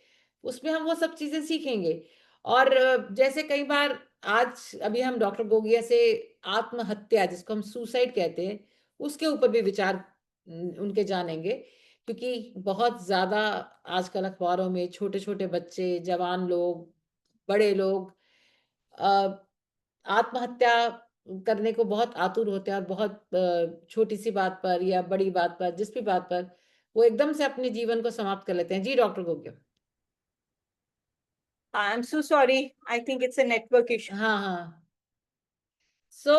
उसमें हम वो सब चीजें सीखेंगे। और जैसे कई बार आज अभी हम डॉक्टर गोगिया से आत्महत्या, जिसको हम सुसाइड कहते हैं, उसके ऊपर भी विचार उनके जानेंगे, क्योंकि बहुत ज्यादा आजकल अखबारों में छोटे छोटे बच्चे, जवान लोग, बड़े लोग आत्महत्या करने को बहुत आतुर होते हैं, और बहुत छोटी सी बात पर या बड़ी बात पर, जिस भी बात पर, वो एकदम से अपने जीवन को समाप्त कर लेते हैं। जी doctor Gogia. I am so sorry, I think it's a network issue. हाँ हाँ। So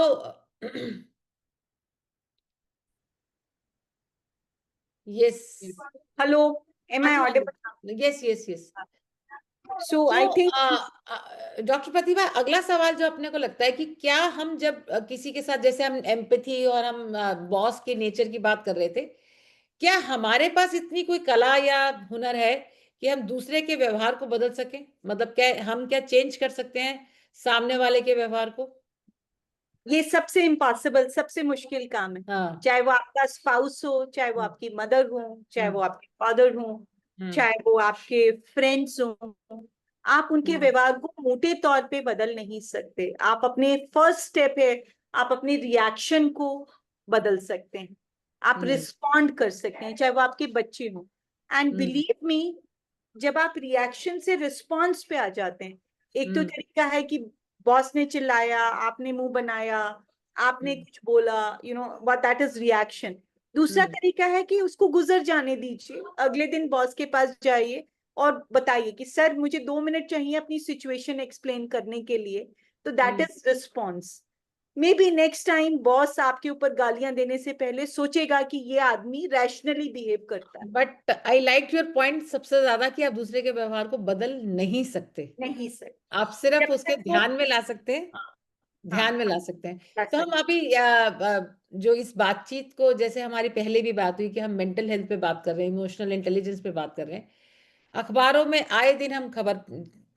yes. Hello, am I audible? Yes yes yes. So I think doctor Pratibha, अगला सवाल जो अपने को लगता है कि क्या हम जब किसी के साथ, जैसे हम एम्पैथी और हम बॉस के नेचर की बात कर रहे थे, क्या हमारे पास इतनी कोई कला या हुनर है कि हम दूसरे के व्यवहार को बदल सकें? मतलब क्या चेंज कर सकते हैं सामने वाले के व्यवहार को? ये सबसे इम्पॉसिबल, सबसे मुश्किल काम है। हाँ। चाहे वो आपका स्पाउस हो, चाहे वो आपकी मदर हो, चाहे वो आपके फादर हो, चाहे वो आपके फ्रेंड्स हो, आप उनके व्यवहार को मोटे तौर पे बदल नहीं सकते। आप अपने फर्स्ट स्टेप है, आप अपने रिएक्शन को बदल सकते हैं, आप रिस्पॉन्ड कर सकते हैं, चाहे वो आपके बच्चे हो। एंड बिलीव मी, जब आप रिएक्शन से रिस्पॉन्स पे आ जाते हैं, एक तो तरीका है कि बॉस ने चिल्लाया, आपने मुंह बनाया, आपने कुछ बोला, you know what, that is reaction. दूसरा तरीका है कि उसको गुजर जाने दीजिए। अगले दिन बॉस के पास जाइए और बताइए कि सर मुझे 2 मिनट चाहिए अपनी सिचुएशन एक्सप्लेन करने के लिए। तो that is response. May be next time boss आपके ऊपर गालियां देने से पहले सोचेगा कि ये आदमी रैशनली बिहेव करता है। But I like your point सबसे ज्यादा, कि आप दूसरे के व्यवहार को बदल नहीं सकते, नहीं सर, आप सिर्फ जब उसके तक वो ध्यान में ला सकते हैं। ध्यान में ला सकते हैं। that's तो it. हम अभी जो इस बातचीत को, जैसे हमारी पहले भी बात हुई कि हम मेंटल हेल्थ पे बात कर रहे हैं, इमोशनल इंटेलिजेंस पे बात कर रहे हैं, अखबारों में आए दिन हम खबर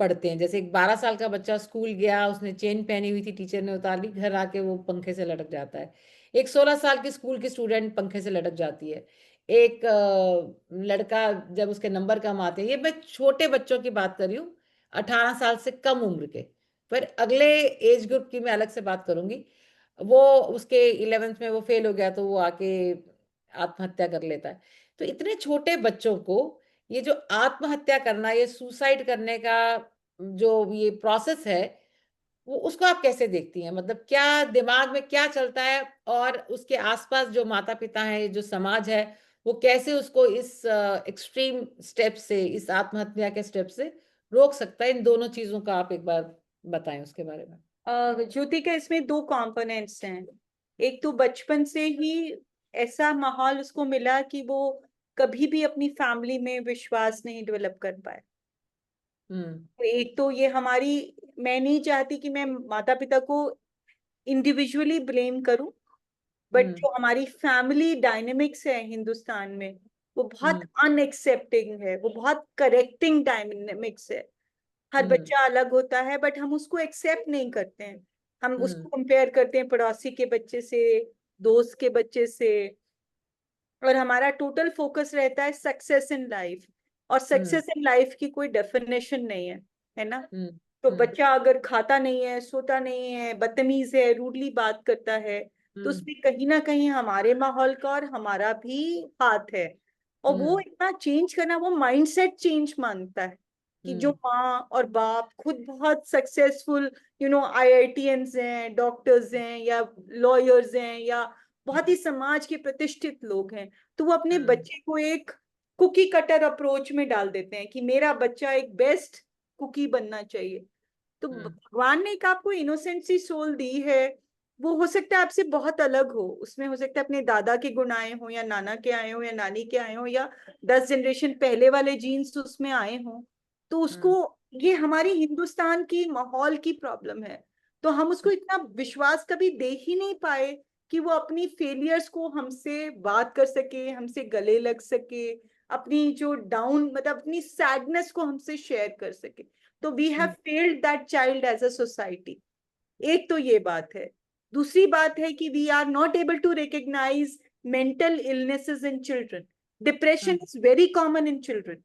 पढ़ते हैं। जैसे एक 12 साल का बच्चा स्कूल गया, उसने चेन पहनी हुई थी, टीचर ने उतार ली, घर आके वो पंखे से लटक जाता है। एक 16 साल की स्कूल की स्टूडेंट पंखे से लटक जाती है। एक लड़का, जब उसके नंबर कम आते हैं, ये मैं छोटे बच्चों की बात कर रही हूँ, 18 साल से कम उम्र के, पर अगले एज ग्रुप की मैं अलग से बात करूंगी। वो उसके 11th में वो फेल हो गया, तो वो आके आत्महत्या कर लेता है। तो इतने छोटे बच्चों को ये जो आत्महत्या करना, ये सुसाइड करने का जो ये प्रोसेस है, वो उसको आप कैसे देखती हैं? मतलब क्या दिमाग में क्या चलता है, और उसके आसपास जो माता पिता हैं, जो समाज है, वो कैसे उसको इस एक्सट्रीम स्टेप से, इस आत्महत्या के स्टेप से रोक सकता है? इन दोनों चीजों का आप एक बार बताएं उसके बारे में। ज्योतिका, इसमें 2 कंपोनेंट्स हैं। एक तो बचपन से ही ऐसा माहौल उसको मिला कि वो कभी भी अपनी फैमिली में विश्वास नहीं डेवलप कर पाए। एक तो ये हमारी, मैं नहीं चाहती कि मैं माता पिता को इंडिविजुअली ब्लेम करूं, बट जो हमारी फैमिली डायनेमिक्स है हिंदुस्तान में, वो बहुत अनएक्सेप्टिंग है, वो बहुत करेक्टिंग डायनेमिक्स है। हर बच्चा अलग होता है, बट हम उसको एक्सेप्ट नहीं करते हैं। हम उसको कंपेयर करते हैं पड़ोसी के बच्चे से, दोस्त के बच्चे से, और हमारा टोटल फोकस रहता है सक्सेस इन लाइफ। और सक्सेस इन लाइफ की कोई डेफिनेशन नहीं है ना? तो बच्चा अगर खाता नहीं है, सोता नहीं है, बदतमीज है, रूडली बात करता है, तो उसमें कहीं ना कहीं हमारे माहौल का और हमारा भी हाथ है। और वो इतना चेंज करना, वो माइंडसेट चेंज मांगता है कि जो माँ और बाप खुद बहुत सक्सेसफुल, यू नो, IITians हैं, डॉक्टर्स हैं, या लॉयर्स हैं, या बहुत ही समाज के प्रतिष्ठित लोग हैं, तो वो अपने बच्चे को एक कुकी कटर अप्रोच में डाल देते हैं कि मेरा बच्चा एक बेस्ट कुकी बनना चाहिए। तो भगवान ने एक आपको इनोसेंट सी सोल दी है, वो हो सकता है आपसे बहुत अलग हो, उसमें हो सकता है अपने दादा के गुण आए हो, या नाना के आए हो, या नानी के आए हो, या 10 जनरेशन पहले वाले जीन्स उसमें आए हो। तो उसको, ये हमारी हिंदुस्तान की माहौल की प्रॉब्लम है। तो हम उसको इतना विश्वास कभी दे ही नहीं पाए कि वो अपनी फेलियर्स को हमसे बात कर सके, हमसे गले लग सके, अपनी जो डाउन, मतलब अपनी सैडनेस को हमसे शेयर कर सके। तो we have failed that child as a society. एक तो ये बात है। दूसरी बात है कि we are not able to recognise mental illnesses in children. Depression is very common in children.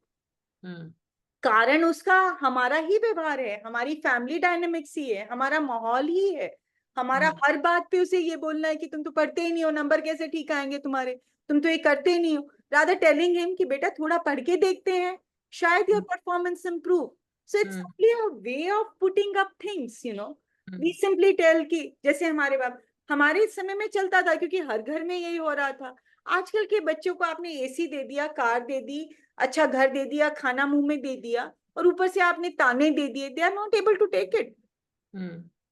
कारण उसका हमारा ही व्यवहार है, हमारी फैमिली डायनेमिक्स ही है, हमारा माहौल ही है। हमारा हर बात पे उसे ये बोलना है कि तुम तो पढ़ते ही नहीं हो, नंबर कैसे ठीक आएंगे तुम्हारे, तुम तो ये करते ही नहीं हो। रादर टेलिंग हिम कि बेटा थोड़ा पढ़ के देखते हैं, शायद your performance improve. So it's simply a way of putting up things, you know. We simply tell कि जैसे हमारे बाप, हमारे समय में चलता था क्योंकि हर घर में यही हो रहा था। आजकल के बच्चों को आपने एसी दे दिया, कार दे दी, अच्छा घर दे दिया, खाना मुंह में दे दिया, और ऊपर से आपने ताने दे दिए, they are not able to take it.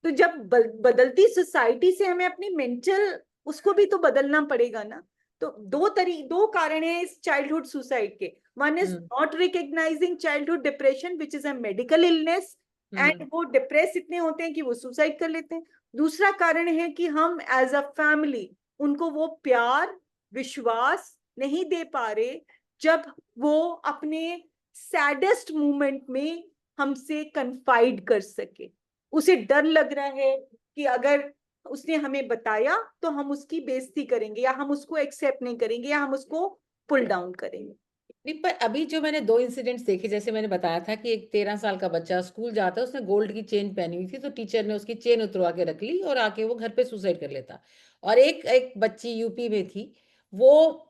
तो जब बदलती सोसाइटी से हमें अपनी मेंटल उसको भी तो बदलना पड़ेगा ना। तो दो कारण है इस चाइल्डहुड सुसाइड के। One is not recognising childhood depression which is a medical illness, and वो डिप्रेस इतने होते हैं कि वो सुसाइड कर लेते हैं। दूसरा कारण है कि हम एज अ फैमिली उनको वो प्यार विश्वास नहीं दे पा रहे जब वो अपने सैडेस्ट मोमेंट में हमसे कन्फाइड कर सके। उसे डर लग रहा है कि अगर उसने हमें बताया तो हम उसकी बेइज्जती करेंगे, या हम उसको एक्सेप्ट नहीं करेंगे, या हम उसको पुल डाउन करेंगे। नहीं, पर अभी जो मैंने 2 इंसिडेंट्स देखे, जैसे मैंने बताया था कि एक 13 साल का बच्चा स्कूल जाता है, उसने गोल्ड की चेन पहनी हुई थी, तो टीचर ने उसकी चेन उतरवा के रख ली और आके वो घर पे सुसाइड कर लेता। और एक एक बच्ची यूपी में थी, वो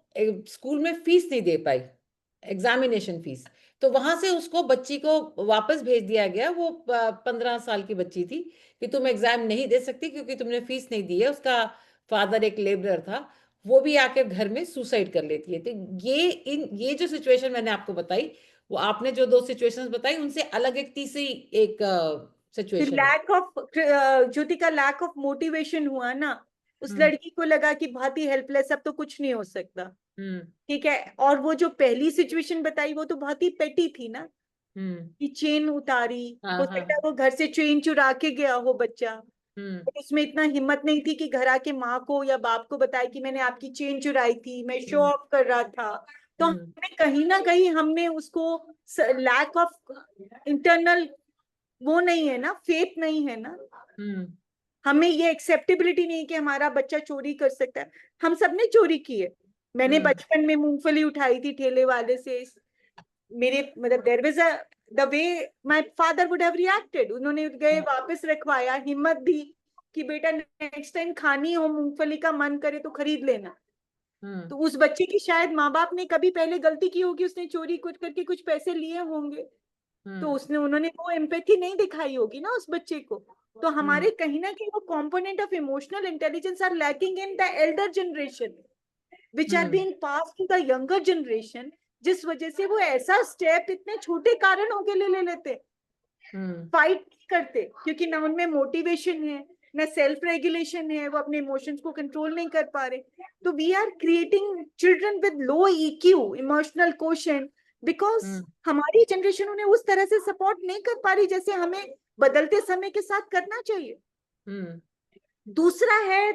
स्कूल में फीस नहीं दे पाई, एग्जामिनेशन फीस, तो वहां से उसको बच्ची को वापस भेज दिया गया। वो 15 साल की बच्ची थी कि तुम एग्जाम नहीं दे सकती क्योंकि तुमने फीस नहीं दी है। उसका फादर एक लेबरर था, वो भी आके घर में सुसाइड कर लेती है। तो ये जो सिचुएशन मैंने आपको बताई, वो आपने जो 2 सिचुएशंस बताई उनसे अलग एक तीसरी एक सिचुएशन है। लैक ऑफ ज्योति का लैक ऑफ मोटिवेशन हुआ ना। उस लड़की को लगा कि बहुत ही हेल्पलेस, अब तो कुछ नहीं हो सकता। ठीक है। और वो जो पहली सिचुएशन बताई वो तो बहुत ही पेटी थी ना, कि चेन उतारी। हो सकता है वो घर से चेन चुरा के गया हो बच्चा, तो उसमें इतना हिम्मत नहीं थी कि घर आके माँ को या बाप को बताए कि मैंने आपकी चेन चुराई थी, मैं शो ऑफ कर रहा था। तो हमने कहीं ना कहीं हमने उसको लैक ऑफ इंटरनल वो नहीं है ना, फेथ नहीं है ना। हमें ये एक्सेप्टेबिलिटी नहीं कि हमारा बच्चा चोरी कर सकता है। हम सबने चोरी की है। मैंने बचपन में मूंगफली उठाई थी ठेले वाले से। मेरे मतलब there was a the way my father would have reacted. उन्होंने गए वापस रखवाया, हिम्मत दी कि बेटा नेक्स्ट टाइम खानी हो मूंगफली का मन करे तो खरीद लेना। तो उस बच्चे की शायद माँ बाप ने कभी पहले गलती की होगी, उसने चोरी कुछ करके कुछ पैसे लिए होंगे, तो उन्होंने वो एम्पैथी नहीं दिखाई होगी ना उस बच्चे को। तो हमारे कहीं ना कहीं वो component of emotional intelligence are lacking in the elder generation which are being passed to the younger generation, जिस वजह से वो ऐसा स्टेप इतने छोटे कारणों के लिए ले लेते, फाइट करते, क्योंकि ना उनमें मोटिवेशन है ना सेल्फ रेगुलेशन है, वो अपने इमोशंस को कंट्रोल नहीं कर पा रहे। तो we are creating children with low EQ, emotional quotient, because हमारी जनरेशन उन्हें उस तरह से सपोर्ट नहीं कर पा रही जैसे हमें बदलते समय के साथ करना चाहिए। दूसरा है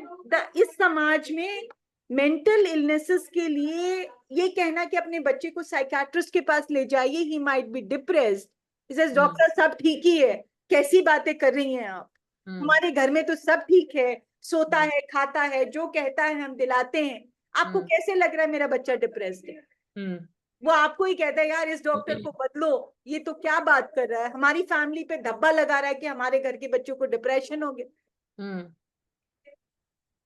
इस समाज में मेंटल इलनेसेस के लिए ये कहना कि अपने बच्चे को साइकियाट्रिस्ट के पास ले जाइए, he might be depressed. Doctor सब ठीक ही है, कैसी बातें कर रही हैं आप, हमारे घर में तो सब ठीक है, सोता है खाता है, जो कहता है हम दिलाते हैं, आपको कैसे लग रहा है मेरा बच्चा डिप्रेस्ड है? वो आपको ही कहता है यार इस डॉक्टर को बदलो, ये तो क्या बात कर रहा है, हमारी फैमिली पे धब्बा लगा रहा है कि हमारे घर के बच्चों को डिप्रेशन हो गया।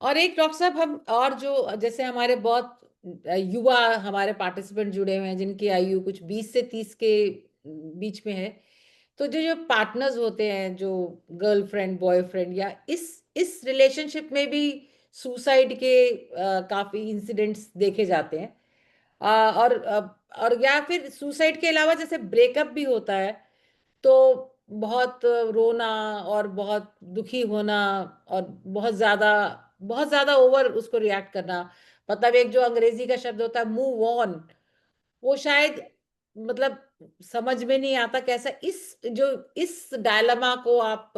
और एक डॉक्टर साहब, हम और जो जैसे हमारे बहुत युवा हमारे पार्टिसिपेंट जुड़े हुए हैं जिनकी आयु कुछ 20 से 30 के बीच में है, तो जो जो पार्टनर्स होते हैं, जो गर्लफ्रेंड बॉयफ्रेंड, या इस रिलेशनशिप में भी सुसाइड के काफी इंसिडेंट्स देखे जाते हैं। और या फिर सुसाइड के अलावा जैसे ब्रेकअप भी होता है, तो बहुत रोना और बहुत दुखी होना और बहुत ज्यादा ओवर उसको रिएक्ट करना। मतलब एक जो अंग्रेजी का शब्द होता है मूव ऑन, वो शायद मतलब समझ में नहीं आता कैसा इस डायलमा को आप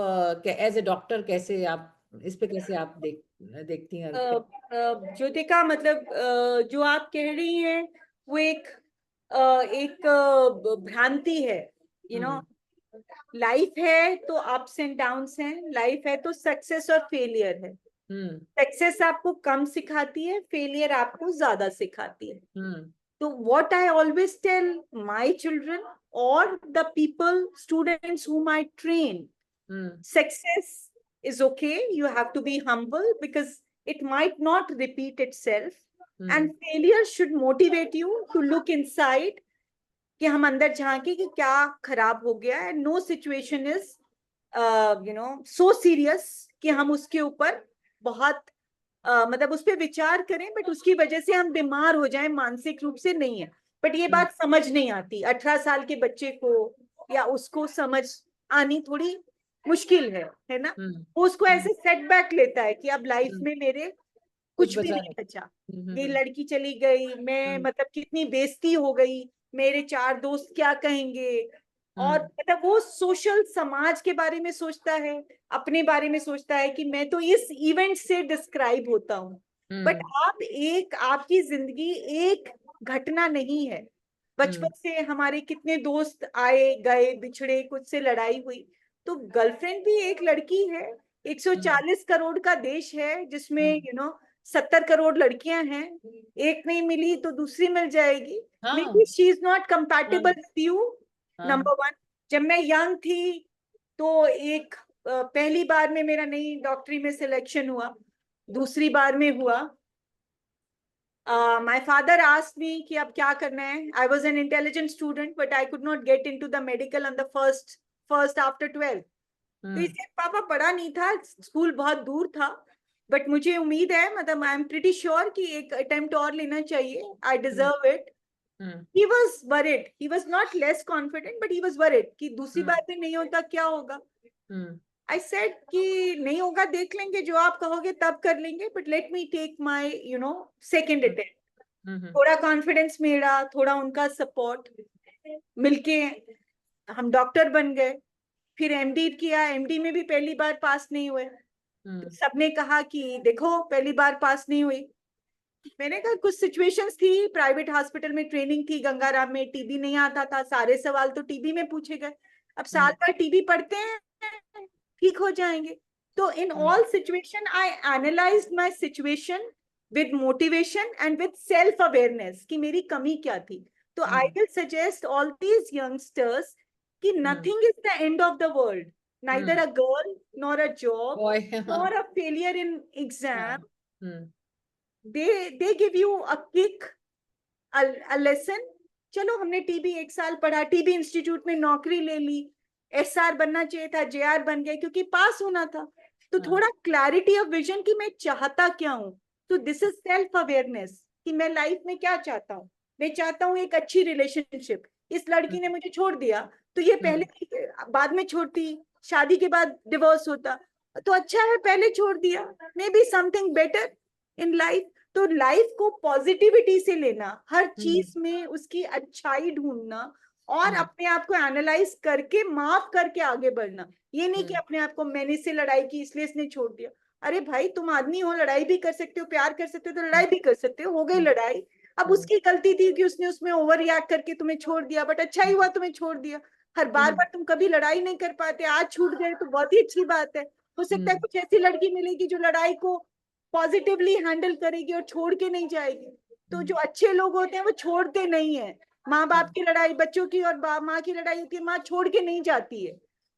एज ए डॉक्टर कैसे आप इस पे कैसे आप देखती हैं? ज्योतिका, मतलब जो आप कह रही हैं वो एक भ्रांति है, यू नो। लाइफ है तो अप्स एंड डाउन्स हैं, लाइफ है तो सक्सेस और फेलियर है। सक्सेस आपको कम सिखाती है, फेलियर आपको ज्यादा सिखाती है। तो what I always tell my children, or the people, students whom I train. Success is okay. You have to be humble because it might not repeat itself. And failure should motivate you to look inside कि हम अंदर झांके कि क्या खराब हो गया है. No situation is so serious कि हम उसके ऊपर बहुत मतलब उस पर विचार करें, बट उसकी वजह से हम बीमार हो जाएं मानसिक रूप से नहीं है. बट ये बात समझ नहीं आती 18 साल के बच्चे को, या उसको समझ आनी थोड़ी मुश्किल है ना. वो उसको ऐसे सेटबैक लेता है कि अब लाइफ में मेरे कुछ भी नहीं बचा, ये लड़की चली गई, मैं मतलब कितनी बेइज्जती हो गई, मेरे 4 दोस्त क्या कहेंगे. और मतलब वो सोशल समाज के बारे में सोचता है, अपने बारे में सोचता है कि मैं तो इस इवेंट से डिस्क्राइब होता हूँ. बट आपकी जिंदगी एक घटना नहीं है. बचपन से हमारे कितने दोस्त आए गए, बिछड़े, कुछ से लड़ाई हुई. तो गर्लफ्रेंड भी एक लड़की है. 140 करोड़ का देश है जिसमें 70 करोड़ लड़कियां हैं. एक नहीं मिली तो दूसरी मिल जाएगी. Maybe she is not compatible with you. Number 1. जब मैं यंग थी तो एक पहली बार में मेरा नहीं डॉक्टरी में सिलेक्शन हुआ, दूसरी बार में हुआ. My father asked me कि अब क्या करना है. I was an intelligent student but I could not get into the medical on the first after 12. तो इससे पापा पढ़ा नहीं था, स्कूल बहुत दूर था, बट मुझे उम्मीद है, मतलब आई एम प्रीटी श्योर कि एक अटेम्प्ट और लेना चाहिए. I deserve it. He was worried. He was not less confident, but he was worried कि दूसरी बार में नहीं होता क्या होगा. I said कि नहीं होगा, देख लेंगे, जो आप कहोगे तब कर लेंगे, but let me take my second attempt. थोड़ा कॉन्फिडेंस मिला, थोड़ा उनका सपोर्ट मिलके हम डॉक्टर बन गए. फिर एमडी किया. एमडी में भी पहली बार पास नहीं हुए. तो सबने कहा कि देखो पहली बार पास नहीं हुई. मैंने कहा कुछ सिचुएशंस थी, प्राइवेट हॉस्पिटल में ट्रेनिंग थी, गंगाराम में टीबी नहीं आता था, सारे सवाल तो टीबी में पूछे गए. अब साल भर टीबी पढ़ते हैं, ठीक हो जाएंगे. तो in all situation I analysed my situation with motivation and with self awareness कि मेरी कमी क्या थी. तो I will suggest all these youngsters कि nothing is the end of the world. Neither a girl, nor a job, nor a failure in exam. They give you a kick, a lesson. चलो हमने टीबी 1 साल पढ़ा, टीबी इंस्टीट्यूट में नौकरी ले ली, एसआर बनना चाहिए था, जेआर बन गए क्योंकि पास होना था. तो थोड़ा क्लैरिटी ऑफ विजन कि मैं चाहता क्या हूँ. तो दिस इज सेल्फ अवेयरनेस कि मैं लाइफ में क्या चाहता हूँ. मैं चाहता हूँ एक अच्छी रिलेशनशिप. इस लड़की ने मुझे छोड़ दिया तो ये पहले बाद में छोड़ती, शादी के बाद डिवोर्स होता, तो अच्छा है पहले छोड़ दिया. May be something better in life. तो लाइफ को पॉजिटिविटी से लेना, हर चीज में उसकी अच्छाई ढूंढना और अपने आप को एनालाइज करके माफ करके आगे बढ़ना. ये नहीं कि अपने आप को मैंने से लड़ाई की इसलिए इसने छोड़ दिया. अरे भाई तुम आदमी हो, लड़ाई भी कर सकते हो, प्यार कर सकते हो, तो लड़ाई भी कर सकते हो गई लड़ाई. अब उसकी गलती थी कि उसने उसमें ओवर रिएक्ट करके तुम्हें छोड़ दिया, बट अच्छा ही हुआ तुम्हें छोड़ दिया. हर बार तुम कभी लड़ाई नहीं कर पाते, आज छूट गए तो बहुत ही अच्छी बात है. हो सकता है कुछ ऐसी लड़की मिलेगी जो लड़ाई को पॉजिटिवली हैंडल करेगी और छोड़ के नहीं जाएगी. तो जो अच्छे लोग होते हैं वो छोड़ते नहीं है. माँ बाप की लड़ाई, बच्चों की और माँ की लड़ाई होती है, माँ छोड़ के नहीं जाती है.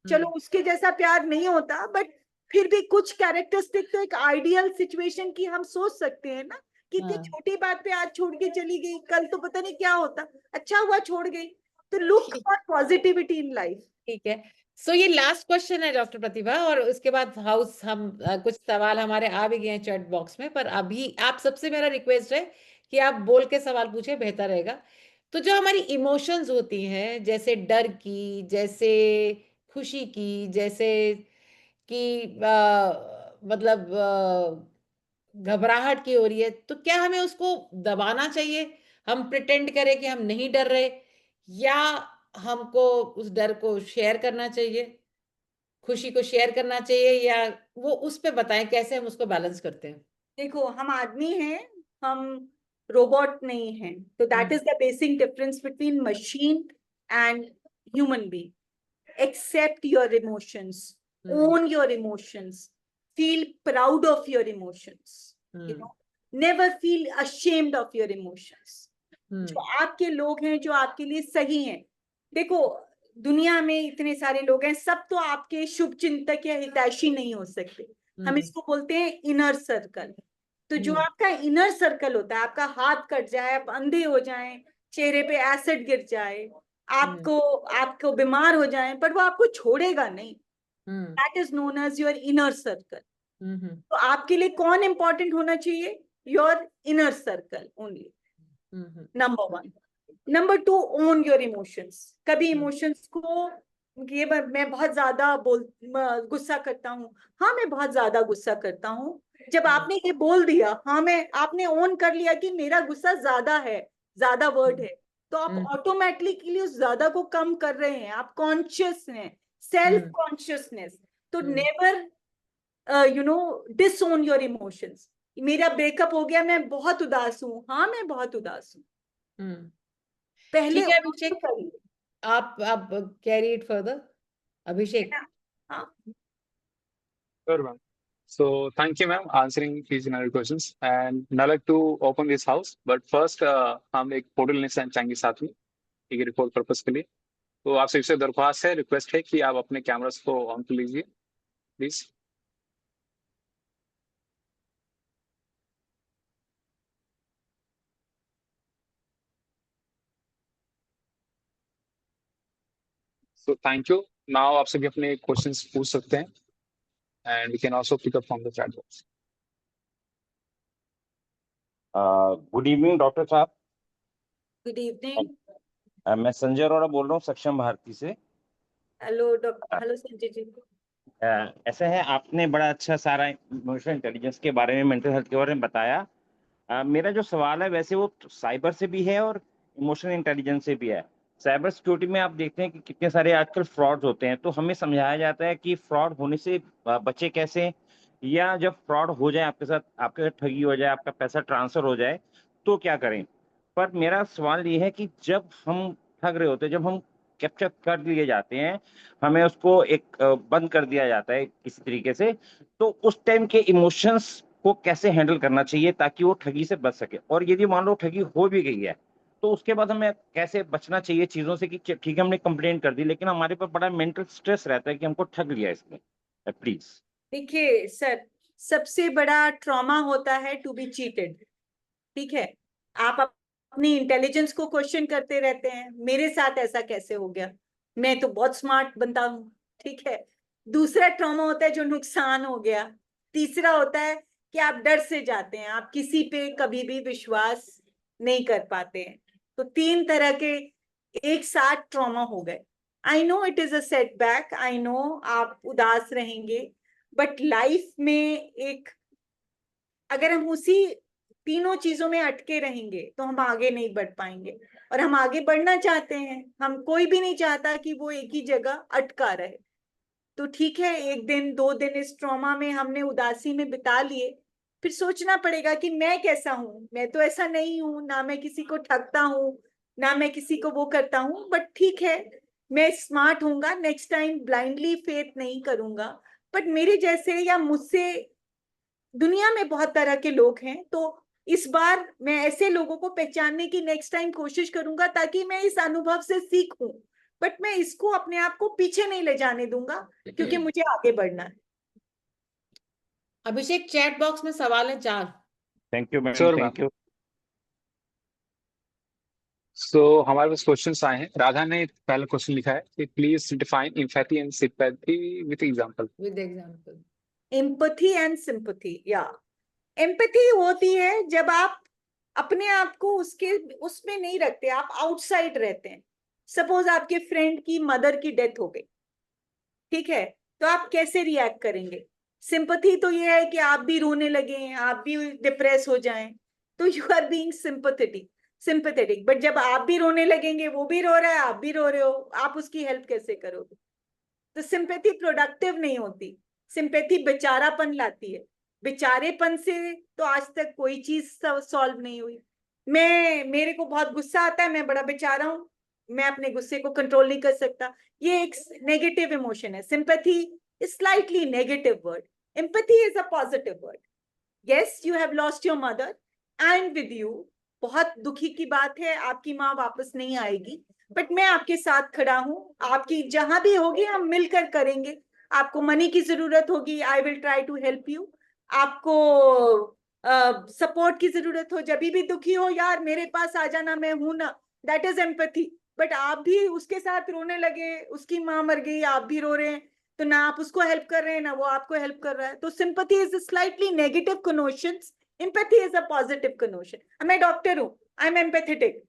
चलो उसके जैसा प्यार नहीं होता, बट फिर भी कुछ कैरेक्टरिस्टिक तो एक आइडियल सिचुएशन की हम सोच सकते हैं ना. कितनी छोटी बात पे आज छोड़ के चली गई, कल तो पता नहीं क्या होता, अच्छा हुआ छोड़ गई. तो look for positivity in life. ठीक है. सो ये लास्ट क्वेश्चन है डॉक्टर प्रतिभा, और उसके बाद हाउस हम कुछ सवाल हमारे आ भी गए हैं चैट बॉक्स में, पर अभी आप सबसे मेरा रिक्वेस्ट है कि आप बोल के सवाल पूछे, बेहतर रहेगा. तो जो हमारी इमोशंस होती हैं, जैसे डर की, जैसे खुशी की, जैसे कि मतलब घबराहट की हो रही है, तो क्या हमें उसको दबाना चाहिए, हम प्रिटेंड करें कि हम नहीं डर रहे, या हमको उस डर को शेयर करना चाहिए, खुशी को शेयर करना चाहिए, या वो उस पे बताएं कैसे हम उसको बैलेंस करते हैं. देखो हम आदमी हैं, हम रोबोट नहीं हैं. तो that is the basic difference between machine and human being. Accept your emotions, own your emotions, feel proud of your emotions, never feel ashamed of your emotions. जो आपके लोग हैं, जो आपके लिए सही हैं, देखो, दुनिया में इतने सारे लोग हैं, सब तो आपके शुभ चिंतक या हितैषी नहीं हो सकते। हम इसको बोलते हैं इनर सर्कल। तो जो आपका इनर सर्कल होता है, आपका हाथ कट जाए, आप अंधे हो जाएं, चेहरे पे एसिड गिर जाए, आपको बीमार हो जाए, पर वो आपको छोड़ेगा नहीं। That is known as your inner circle. तो आपके लिए कौन इंपॉर्टेंट होना चाहिए? Your inner circle only, number 1। Number 2, own your emotions. कभी इमोशंस को ये मैं बहुत ज्यादा गुस्सा करता हूँ, हाँ मैं बहुत ज्यादा गुस्सा करता हूँ। जब आपने ये बोल दिया, हाँ आपने ओन कर लिया कि मेरा गुस्सा ज्यादा है, ज्यादा वर्ड है, तो आप ऑटोमेटिकली उस ज्यादा को कम कर रहे हैं। आप कॉन्शियस हैं, सेल्फ कॉन्शियसनेस। तो नेवर डिसोन योर इमोशंस। मेरा ब्रेकअप हो गया, मैं बहुत उदास हूँ, हाँ मैं बहुत उदास हूँ, पहले ठीक है अभिषेक, आप कैरी इट फर्दर अभिषेक। हाँ, Sure, ma'am. So thank you, ma'am, answering each and every questions. And now I'd like to open this house, but first हम एक फोटो लेने चाहेंगे साथ में, एक रिपोर्ट पर्पस के लिए। तो आपसे इससे दरख्वास्त है, रिक्वेस्ट है कि आप अपने कैमरास को ऑन कर लीजिए please. So thank you. Now आप सभी अपने क्वेश्चंस पूछ सकते हैं, and we can also pick up from the chat box. Good evening doctor साहब। Good evening. मैं संजय अरोड़ा बोल रहा हूँ सक्षम भारती से। Hello doctor, hello Sanjay ji. ऐसा है, आपने बड़ा अच्छा सारा इमोशनल इंटेलिजेंस के बारे में, मेंटल हेल्थ के बारे में बताया। मेरा जो सवाल है वैसे वो साइबर से भी है और इमोशनल इंटेलिजेंस से भी है। साइबर सिक्योरिटी में आप देखते हैं कि कितने सारे आजकल फ्रॉड होते हैं, तो हमें समझाया जाता है कि फ्रॉड होने से बचे कैसे, या जब फ्रॉड हो जाए आपके साथ, आपके साथ ठगी हो जाए, आपका पैसा ट्रांसफर हो जाए तो क्या करें। पर मेरा सवाल ये है कि जब हम ठग रहे होते हैं, जब हम कैप्चर कर लिए जाते हैं, हमें उसको एक बंद कर दिया जाता है किसी तरीके से, तो उस टाइम के इमोशंस को कैसे हैंडल करना चाहिए ताकि वो ठगी से बच सके। और यदि मान लो ठगी हो भी गई है तो उसके बाद हमें कैसे बचना चाहिए चीजों से, कि ठीक है हमने कंप्लेन कर दी लेकिन हमारे पर बड़ा मेंटल स्ट्रेस रहता है कि हमको ठग लिया इसने। प्लीज। देखिए सर, सबसे बड़ा ट्रॉमा होता है टू बी चीटेड। ठीक है, आप अपनी इंटेलिजेंस को क्वेश्चन करते रहते हैं, मेरे साथ ऐसा कैसे हो गया, मैं तो बहुत स्मार्ट बनता हूँ। ठीक है, दूसरा ट्रॉमा होता है जो नुकसान हो गया। तीसरा होता है कि आप डर से जाते हैं, आप किसी पे कभी भी विश्वास नहीं कर पाते हैं। तो 3 तरह के एक साथ ट्रॉमा हो गए। I know it is a setback, I know आप उदास रहेंगे, बट लाइफ में एक, अगर हम उसी तीनों चीजों में अटके रहेंगे तो हम आगे नहीं बढ़ पाएंगे। और हम आगे बढ़ना चाहते हैं, हम कोई भी नहीं चाहता कि वो एक ही जगह अटका रहे। तो ठीक है, 1 दिन 2 दिन इस ट्रॉमा में हमने उदासी में बिता लिए, फिर सोचना पड़ेगा कि मैं कैसा हूं। मैं तो ऐसा नहीं हूं, ना मैं किसी को ठगता हूं, ना मैं किसी को वो करता हूं, बट ठीक है, मैं स्मार्ट होऊंगा, नेक्स्ट टाइम ब्लाइंडली फेथ नहीं करूंगा। बट मेरे जैसे या मुझसे दुनिया में बहुत तरह के लोग हैं, तो इस बार मैं ऐसे लोगों को पहचानने की नेक्स्ट टाइम कोशिश करूंगा ताकि मैं इस अनुभव से सीखूं। बट मैं इसको अपने आप को पीछे नहीं ले जाने दूंगा, क्योंकि मुझे आगे बढ़ना है। अभिषेक, चैट बॉक्स में सवाल है 4। Thank you ma'am, sure ma'am. Thank you. So हमारे पास क्वेश्चंस आए हैं। राधा ने पहला क्वेश्चन लिखा है कि please define empathy and sympathy with example. With example. Empathy and sympathy, या एम्पैथी होती है जब आप अपने आप को उसमें नहीं रखते, आप आउटसाइड रहते हैं। सपोज आपके फ्रेंड की मदर की डेथ हो गई, ठीक है, तो आप कैसे रिएक्ट करेंगे? सिंपैथी तो ये है कि आप भी रोने लगे, आप भी डिप्रेस हो जाएं, तो you are being sympathetic. But जब आप भी रोने लगेंगे, वो भी रो रहा है, आप भी रो रहे हो, आप उसकी हेल्प कैसे करोगे? तो सिंपैथी प्रोडक्टिव नहीं होती, सिंपैथी बेचारापन लाती है। बेचारेपन से तो आज तक कोई चीज सॉल्व नहीं हुई। मेरे को बहुत गुस्सा आता है, मैं बड़ा बेचारा हूं, मैं अपने गुस्से को कंट्रोल नहीं कर सकता, ये एक नेगेटिव इमोशन है। Sympathy is slightly negative word, empathy is a positive word. Yes, you have lost your mother, I am with you, बहुत दुखी की बात है, आपकी माँ वापस नहीं आएगी, बट मैं आपके साथ खड़ा हूँ, आपकी जहां भी होगी हम मिलकर करेंगे। आपको मनी की जरूरत होगी, I will try to help you. आपको सपोर्ट की जरूरत हो, जब भी दुखी हो, यार मेरे पास आ जाना, मैं हूं ना, दैट इज एम्पैथी। बट आप भी उसके साथ रोने लगे, उसकी माँ मर गई, आप भी रो रहे हैं, तो ना आप उसको हेल्प कर रहे हैं ना वो आपको हेल्प कर रहा है। तो sympathy is slightly negative connotations, empathy is a positive connotation. मैं डॉक्टर हूं, आई एम एम्पैथेटिक।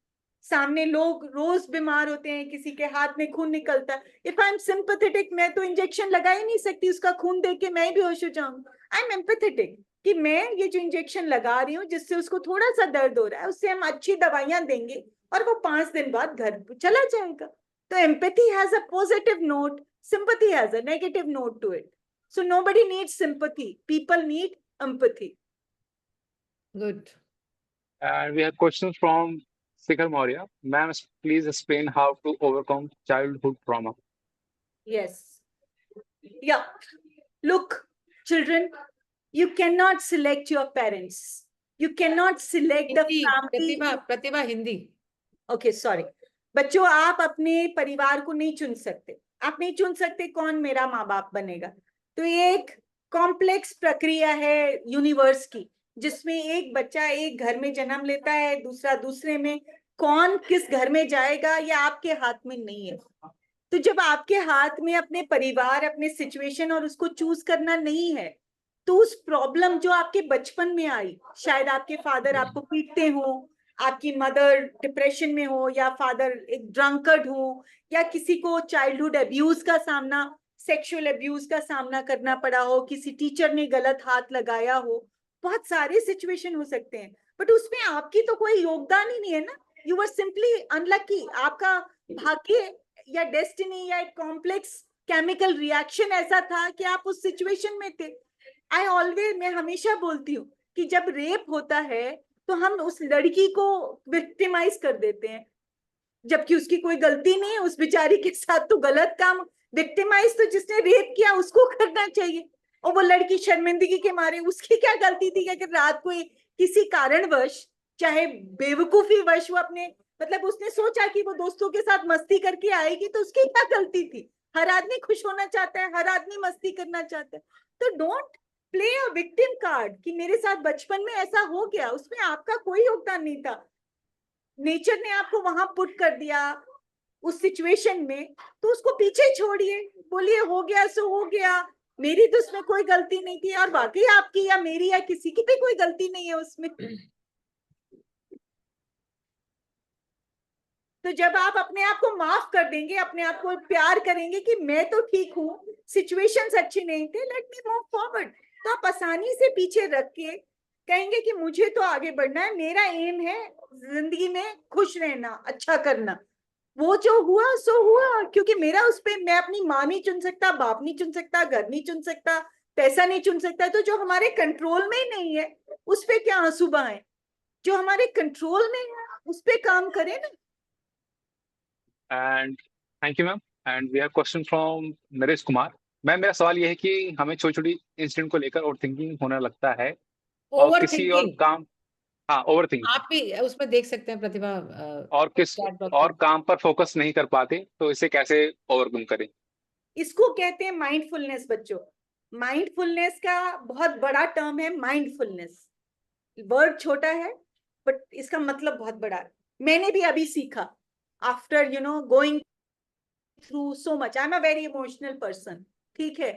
सामने लोग रोज बीमार होते हैं, किसी के हाथ में खून निकलता है, इफ आई एम सिंपैथेटिक मैं तो इंजेक्शन लगा ही नहीं सकती, उसका खून देख के मैं ही बेहोश हो जाऊंगी। आई एम एम्पैथेटिक कि मैं ये जो इंजेक्शन लगा रही हूँ जिससे उसको थोड़ा सा दर्द हो रहा है, उससे हम अच्छी दवाइयां देंगे और वो 5 दिन बाद घर चला जाएगा। तो empathy has a positive note, sympathy has a negative note to it. So nobody needs sympathy, people need empathy. Good. And we have questions from Sikhar Maurya. Ma'am, please explain how to overcome childhood trauma. Yes. Yeah. Look, children, you cannot select your parents. You cannot select the Hindi, family. Pratibha Hindi. Okay, sorry. बच्चों, आप अपने परिवार को नहीं चुन सकते, आप नहीं चुन सकते कौन मेरा माँ बाप बनेगा। तो ये एक कॉम्प्लेक्स प्रक्रिया है यूनिवर्स की, जिसमें एक बच्चा एक घर में जन्म लेता है, दूसरा दूसरे में। कौन किस घर में जाएगा ये आपके हाथ में नहीं है। तो जब आपके हाथ में अपने परिवार, अपने सिचुएशन और उसको चूज करना नहीं है, तो उस प्रॉब्लम जो आपके बचपन में आई, शायद आपके फादर आपको पीटते हो, आपकी मदर डिप्रेशन में हो, या फादर एक ड्रंकर्ड हो, या किसी को चाइल्डहुड अब्यूज का सामना, सेक्सुअल अब्यूज का सामना करना पड़ा हो, किसी टीचर ने गलत हाथ लगाया हो, बहुत सारे सिचुएशन हो सकते हैं। बट उसमें आपकी तो कोई योगदान ही नहीं है ना। यू वर सिंपली अनलकी, आपका भाग्य या डेस्टिनी या एक कॉम्प्लेक्स केमिकल रिएक्शन ऐसा था कि आप उस सिचुएशन में थे। मैं हमेशा बोलती हूँ कि जब रेप होता है तो हम उस लड़की को विक्टिमाइज कर देते हैं, जबकि उसकी कोई गलती नहीं है, उस बेचारी के साथ तो गलत काम। विक्टिमाइज तो जिसने रेप किया उसको करना चाहिए, और वो लड़की शर्मिंदगी के मारे, उसकी क्या गलती थी कि अगर रात को किसी कारणवश, चाहे बेवकूफी वश, वो अपने मतलब उसने सोचा कि वो दोस्तों के साथ मस्ती करके आएगी, तो उसकी क्या गलती थी। हर आदमी खुश होना चाहता है, हर आदमी मस्ती करना चाहता है। तो don't play a victim card कि मेरे साथ बचपन में ऐसा हो गया, उसमें आपका कोई योगदान नहीं था। नेचर ने आपको वहां पुट कर दिया उस सिचुएशन में, तो उसको पीछे छोड़िए, बोलिए हो गया सो हो गया, मेरी तो उसमें कोई गलती नहीं थी। और वाकई आपकी या मेरी या किसी की भी कोई गलती नहीं है उसमें। तो जब आप अपने आप को माफ कर देंगे, अपने आप को प्यार करेंगे कि मैं तो ठीक हूँ, सिचुएशंस अच्छी नहीं थे, लेट मी मूव फॉरवर्ड, तो आप आसानी से पीछे रख के कहेंगे कि मुझे तो आगे बढ़ना है, मेरा एम है जिंदगी में खुश रहना, अच्छा करना। वो जो हुआ सो हुआ, क्योंकि मेरा उस पे, मैं अपनी माँ नहीं चुन सकता, बाप नहीं चुन सकता, घर नहीं चुन सकता, पैसा नहीं चुन सकता। तो जो हमारे कंट्रोल में नहीं है उस पे क्या आंसू बहाएं, जो हमारे कंट्रोल में है उस पे काम करें ना। And thank you, ma'am. And we have question from Naresh Kumar. Ma'am, मेरा सवाल ये है कि हमें छोटी छोटी इंसिडेंट को लेकर ओवर थिंकिंग होने लगता है, और ओवर किसी और थिंकिंग, काम, हाँ ओवर थिंकिंग, आप भी उसमें देख सकते हैं प्रतिभा। और डॉक्टर काम पर फोकस नहीं कर पाते, तो इसे कैसे ओवरकम करें? इसको कहते हैं माइंडफुलनेस। बच्चों, माइंडफुलनेस का बहुत बड़ा टर्म है। माइंडफुलनेस वर्ड छोटा है बट इसका मतलब बहुत बड़ा है। मैंने भी अभी सीखा, after going through so much. I am a very emotional person, ठीक है,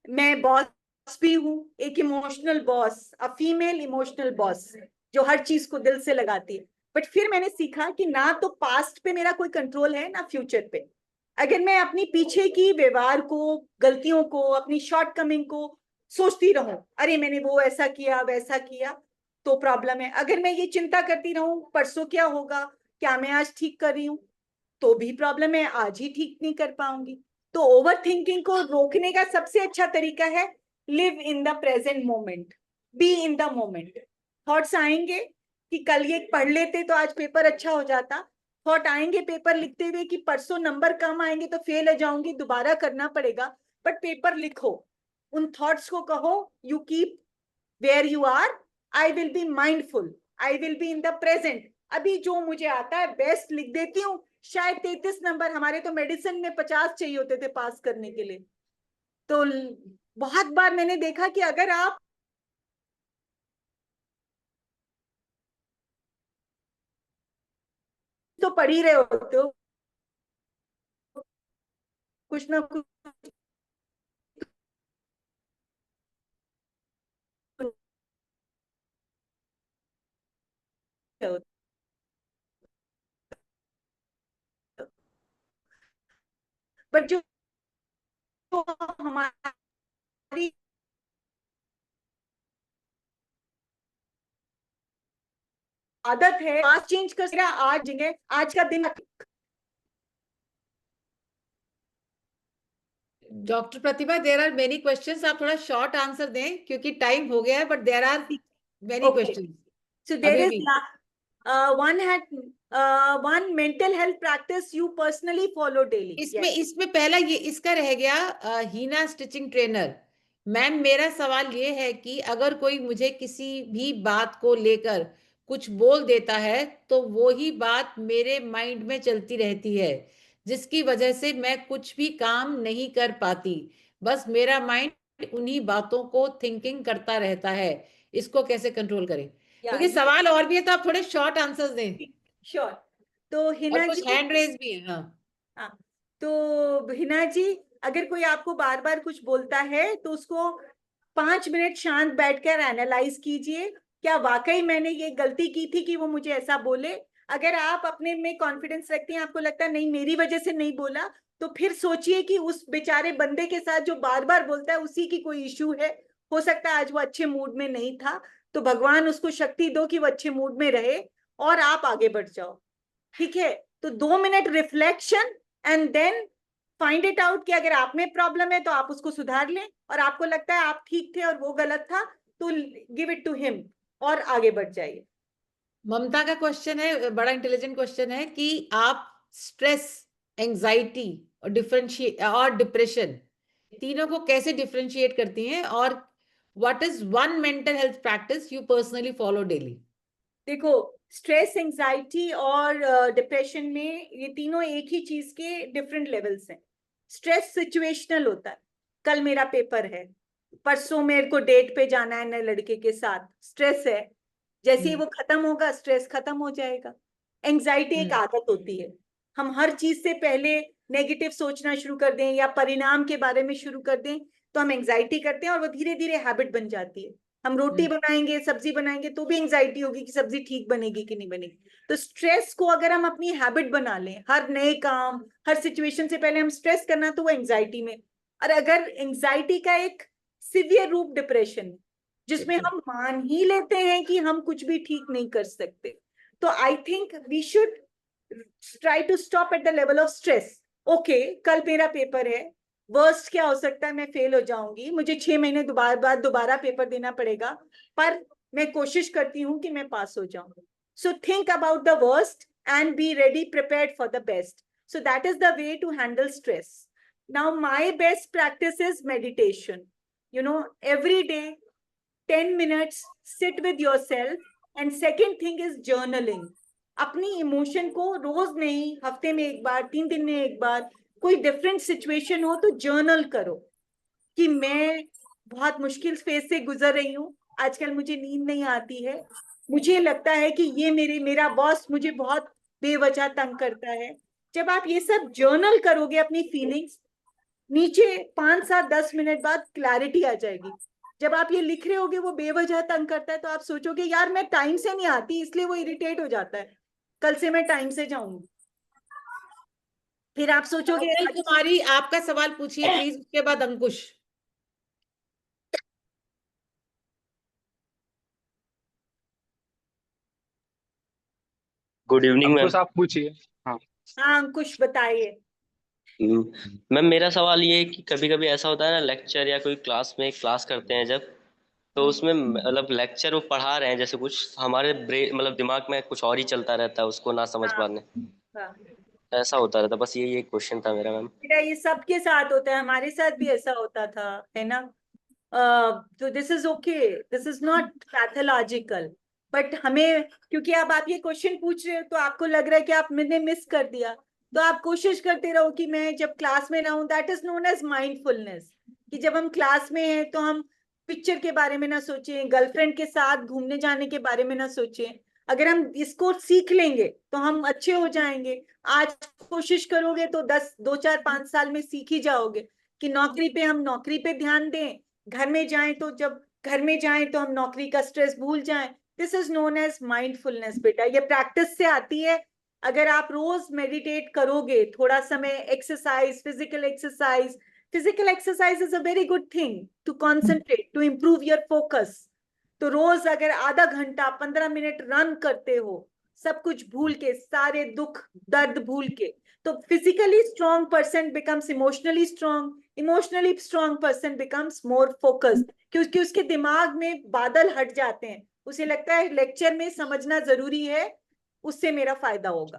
मैं बॉस भी हूँ, एक emotional boss, a female emotional boss जो हर चीज को दिल से लगाती है। बट फिर मैंने सीखा कि ना तो पास्ट पे मेरा कोई कंट्रोल है ना फ्यूचर पे। अगर मैं अपनी पीछे की व्यवहार को, गलतियों को, अपनी शॉर्टकमिंग को सोचती रहूं, अरे मैंने वो ऐसा किया वैसा किया, तो प्रॉब्लम है। अगर मैं ये चिंता करती रहूं परसों क्या होगा, क्या मैं आज ठीक कर रही हूँ, तो भी प्रॉब्लम है, आज ही ठीक नहीं कर पाऊंगी। तो ओवर थिंकिंग को रोकने का सबसे अच्छा तरीका है live in the present moment, B in the moment. Thoughts आएंगे कि कल ये पढ़ लेते तो आज पेपर अच्छा हो जाता, थॉट आएंगे पेपर लिखते हुए कि परसों नंबर कम आएंगे तो फेल हो जाऊंगी, दोबारा करना पड़ेगा, बट पेपर लिखो। उन थॉट्स को कहो you keep where you are, I will be mindful, I will be in the present. अभी जो मुझे आता है बेस्ट लिख देती हूँ, शायद 33 नंबर, हमारे तो मेडिसिन में 50 चाहिए होते थे पास करने के लिए। तो बहुत बार मैंने देखा कि अगर आप तो पढ़ ही रहे होते हो, कुछ ना कुछ बट जो हमारी आदत है, आज चेंज कर, आज का दिन। Doctor Pratibha, there are many questions, आप थोड़ा शॉर्ट आंसर दें क्योंकि टाइम हो गया है, but there are many questions. So there अभी is भी one mental health practice you personally follow daily. इसमें पहला ये इसका रह गया, हीना स्टिचिंग ट्रेनर। मैम, मेरा सवाल ये है कि अगर कोई मुझे किसी भी बात को लेकर कुछ बोल देता है तो वो ही बात मेरे माइंड में चलती रहती है, जिसकी वजह से मैं कुछ भी काम नहीं कर पाती। बस मेरा माइंड उन्हीं बातों को थिंकिंग करता रहता है। इसको कैसे कंट्रोल करें? क्योंकि सवाल और भी है, तो आप थोड़े शॉर्ट आंसर्स दें। श्योर। तो हिना कुछ जी, हैंड रेज भी है। हाँ, तो हिना जी, अगर कोई आपको बार बार कुछ बोलता है तो उसको 5 मिनट शांत बैठकर एनालाइज कीजिए, क्या वाकई मैंने ये गलती की थी कि वो मुझे ऐसा बोले। अगर आप अपने में कॉन्फिडेंस रखते हैं, आपको लगता है नहीं मेरी वजह से नहीं बोला, तो फिर सोचिए कि उस बेचारे बंदे के साथ जो बार बार बोलता है उसी की कोई इश्यू है। हो सकता है आज वो अच्छे मूड में नहीं था, तो भगवान उसको शक्ति दो कि वो अच्छे मूड में रहे और आप आगे बढ़ जाओ। ठीक है, तो 2 minute reflection and then find it out कि अगर आप में प्रॉब्लम है तो आप उसको सुधार लें, और आपको लगता है आप ठीक थे और वो गलत था तो गिव इट टू हिम और आगे बढ़ जाइए। ममता का क्वेश्चन है, बड़ा इंटेलिजेंट क्वेश्चन है कि आप स्ट्रेस, एंजाइटी और डिप्रेशन तीनों को कैसे डिफरेंशिएट करती हैं, और what is one mental health practice you personally follow daily? देखो, स्ट्रेस, एंजाइटी और डिप्रेशन में ये तीनों एक ही चीज के डिफरेंट लेवल्स हैं। स्ट्रेस सिचुएशनल होता है, कल मेरा पेपर है, परसों मेरे को डेट पे जाना है नए लड़के के साथ, स्ट्रेस है। जैसे ही वो खत्म होगा स्ट्रेस खत्म हो जाएगा। एंजाइटी एक आदत होती है, हम हर चीज से पहले नेगेटिव सोचना शुरू कर दें या परिणाम के बारे में शुरू कर दें तो हम एंजाइटी करते हैं और वो धीरे धीरे हैबिट बन जाती है। हम रोटी बनाएंगे, सब्जी बनाएंगे तो भी एंजाइटी होगी कि सब्जी ठीक बनेगी कि नहीं बनेगी। तो स्ट्रेस को अगर हम अपनी हैबिट बना लें, हर नए काम, हर सिचुएशन से पहले हम स्ट्रेस करना, तो वो एंजाइटी में। और अगर एंजाइटी का एक सिवियर रूप डिप्रेशन, जिसमें हम मान ही लेते हैं कि हम कुछ भी ठीक नहीं कर सकते, तो I think we should try to stop at the level of stress. Okay, कल मेरा पेपर है, वर्स्ट क्या हो सकता है, मैं फेल हो जाऊंगी, मुझे 6 महीने बाद दोबारा पेपर देना पड़ेगा, पर मैं कोशिश करती हूँ कि मैं पास हो जाऊं। So think about the worst and be ready, prepared for the best. So that is the way to handle stress. Now my best practice is meditation. You know, every day 10 minutes sit with yourself, and second thing is journaling. अपनी इमोशन को रोज नहीं, हफ्ते में एक बार, 3 दिन में एक बार, कोई डिफरेंट सिचुएशन हो तो जर्नल करो कि मैं बहुत मुश्किल फेज से गुजर रही हूँ, आजकल मुझे नींद नहीं आती है, मुझे लगता है कि ये मेरा बॉस मुझे बहुत बेवजह तंग करता है। जब आप ये सब जर्नल करोगे अपनी फीलिंग्स, नीचे 5, 7, 10 मिनट बाद क्लैरिटी आ जाएगी। जब आप ये लिख रहे होगे वो बेवजह तंग करता है तो आप सोचोगे यार मैं टाइम से नहीं आती इसलिए वो इरिटेट हो जाता है, कल से मैं टाइम से जाऊंगी। फिर आप सोचोगे कुमारी, आपका सवाल पूछिए प्लीज, उसके बाद Ankush. Good evening ma'am. Ankush आप पूछिए। हाँ अंकुश बताइए। मैम, मेरा सवाल ये है कि कभी कभी ऐसा होता है ना, लेक्चर या कोई क्लास में क्लास करते हैं जब, तो उसमें मतलब लेक्चर वो पढ़ा रहे हैं जैसे, कुछ हमारे ब्रेन मतलब दिमाग में कुछ और ही चलता रहता है, उसको ना समझ पाने, ऐसा होता रहता। बस यही एक क्वेश्चन था मेरा मैम। बेटा ये सबके साथ होता है, हमारे साथ भी ऐसा होता था, है ना। तो this is okay, this is not pathological, but हमें, क्योंकि अब आप ये क्वेश्चन पूछ रहे हो तो आपको लग रहा है कि आप मैंने मिस कर दिया, तो आप कोशिश करते रहो कि मैं जब क्लास में रहूं, that is known as mindfulness, कि जब हम क्लास में हैं तो हम पिक्चर के बारे में ना सोचें, गर्लफ्रेंड के साथ घूमने जाने के बारे में ना सोचें। अगर हम इसको सीख लेंगे तो हम अच्छे हो जाएंगे। आज कोशिश करोगे तो 2 4 5 साल में सीख ही जाओगे कि नौकरी पे हम नौकरी पे ध्यान दें, घर में जाएं तो जब घर में जाएं तो हम नौकरी का स्ट्रेस भूल जाएं। This is known as mindfulness बेटा, ये प्रैक्टिस से आती है। अगर आप रोज मेडिटेट करोगे, थोड़ा समय exercise, physical exercise is a very good thing to concentrate, to improve your focus. तो रोज अगर आधा घंटा 15 मिनट रन करते हो, सब कुछ भूल के, सारे दुख दर्द भूल के, तो physically strong person becomes emotionally strong, emotionally strong person becomes more focused, क्योंकि उसके दिमाग में बादल हट जाते हैं। उसे लगता है लेक्चर में समझना जरूरी है, उससे मेरा फायदा होगा।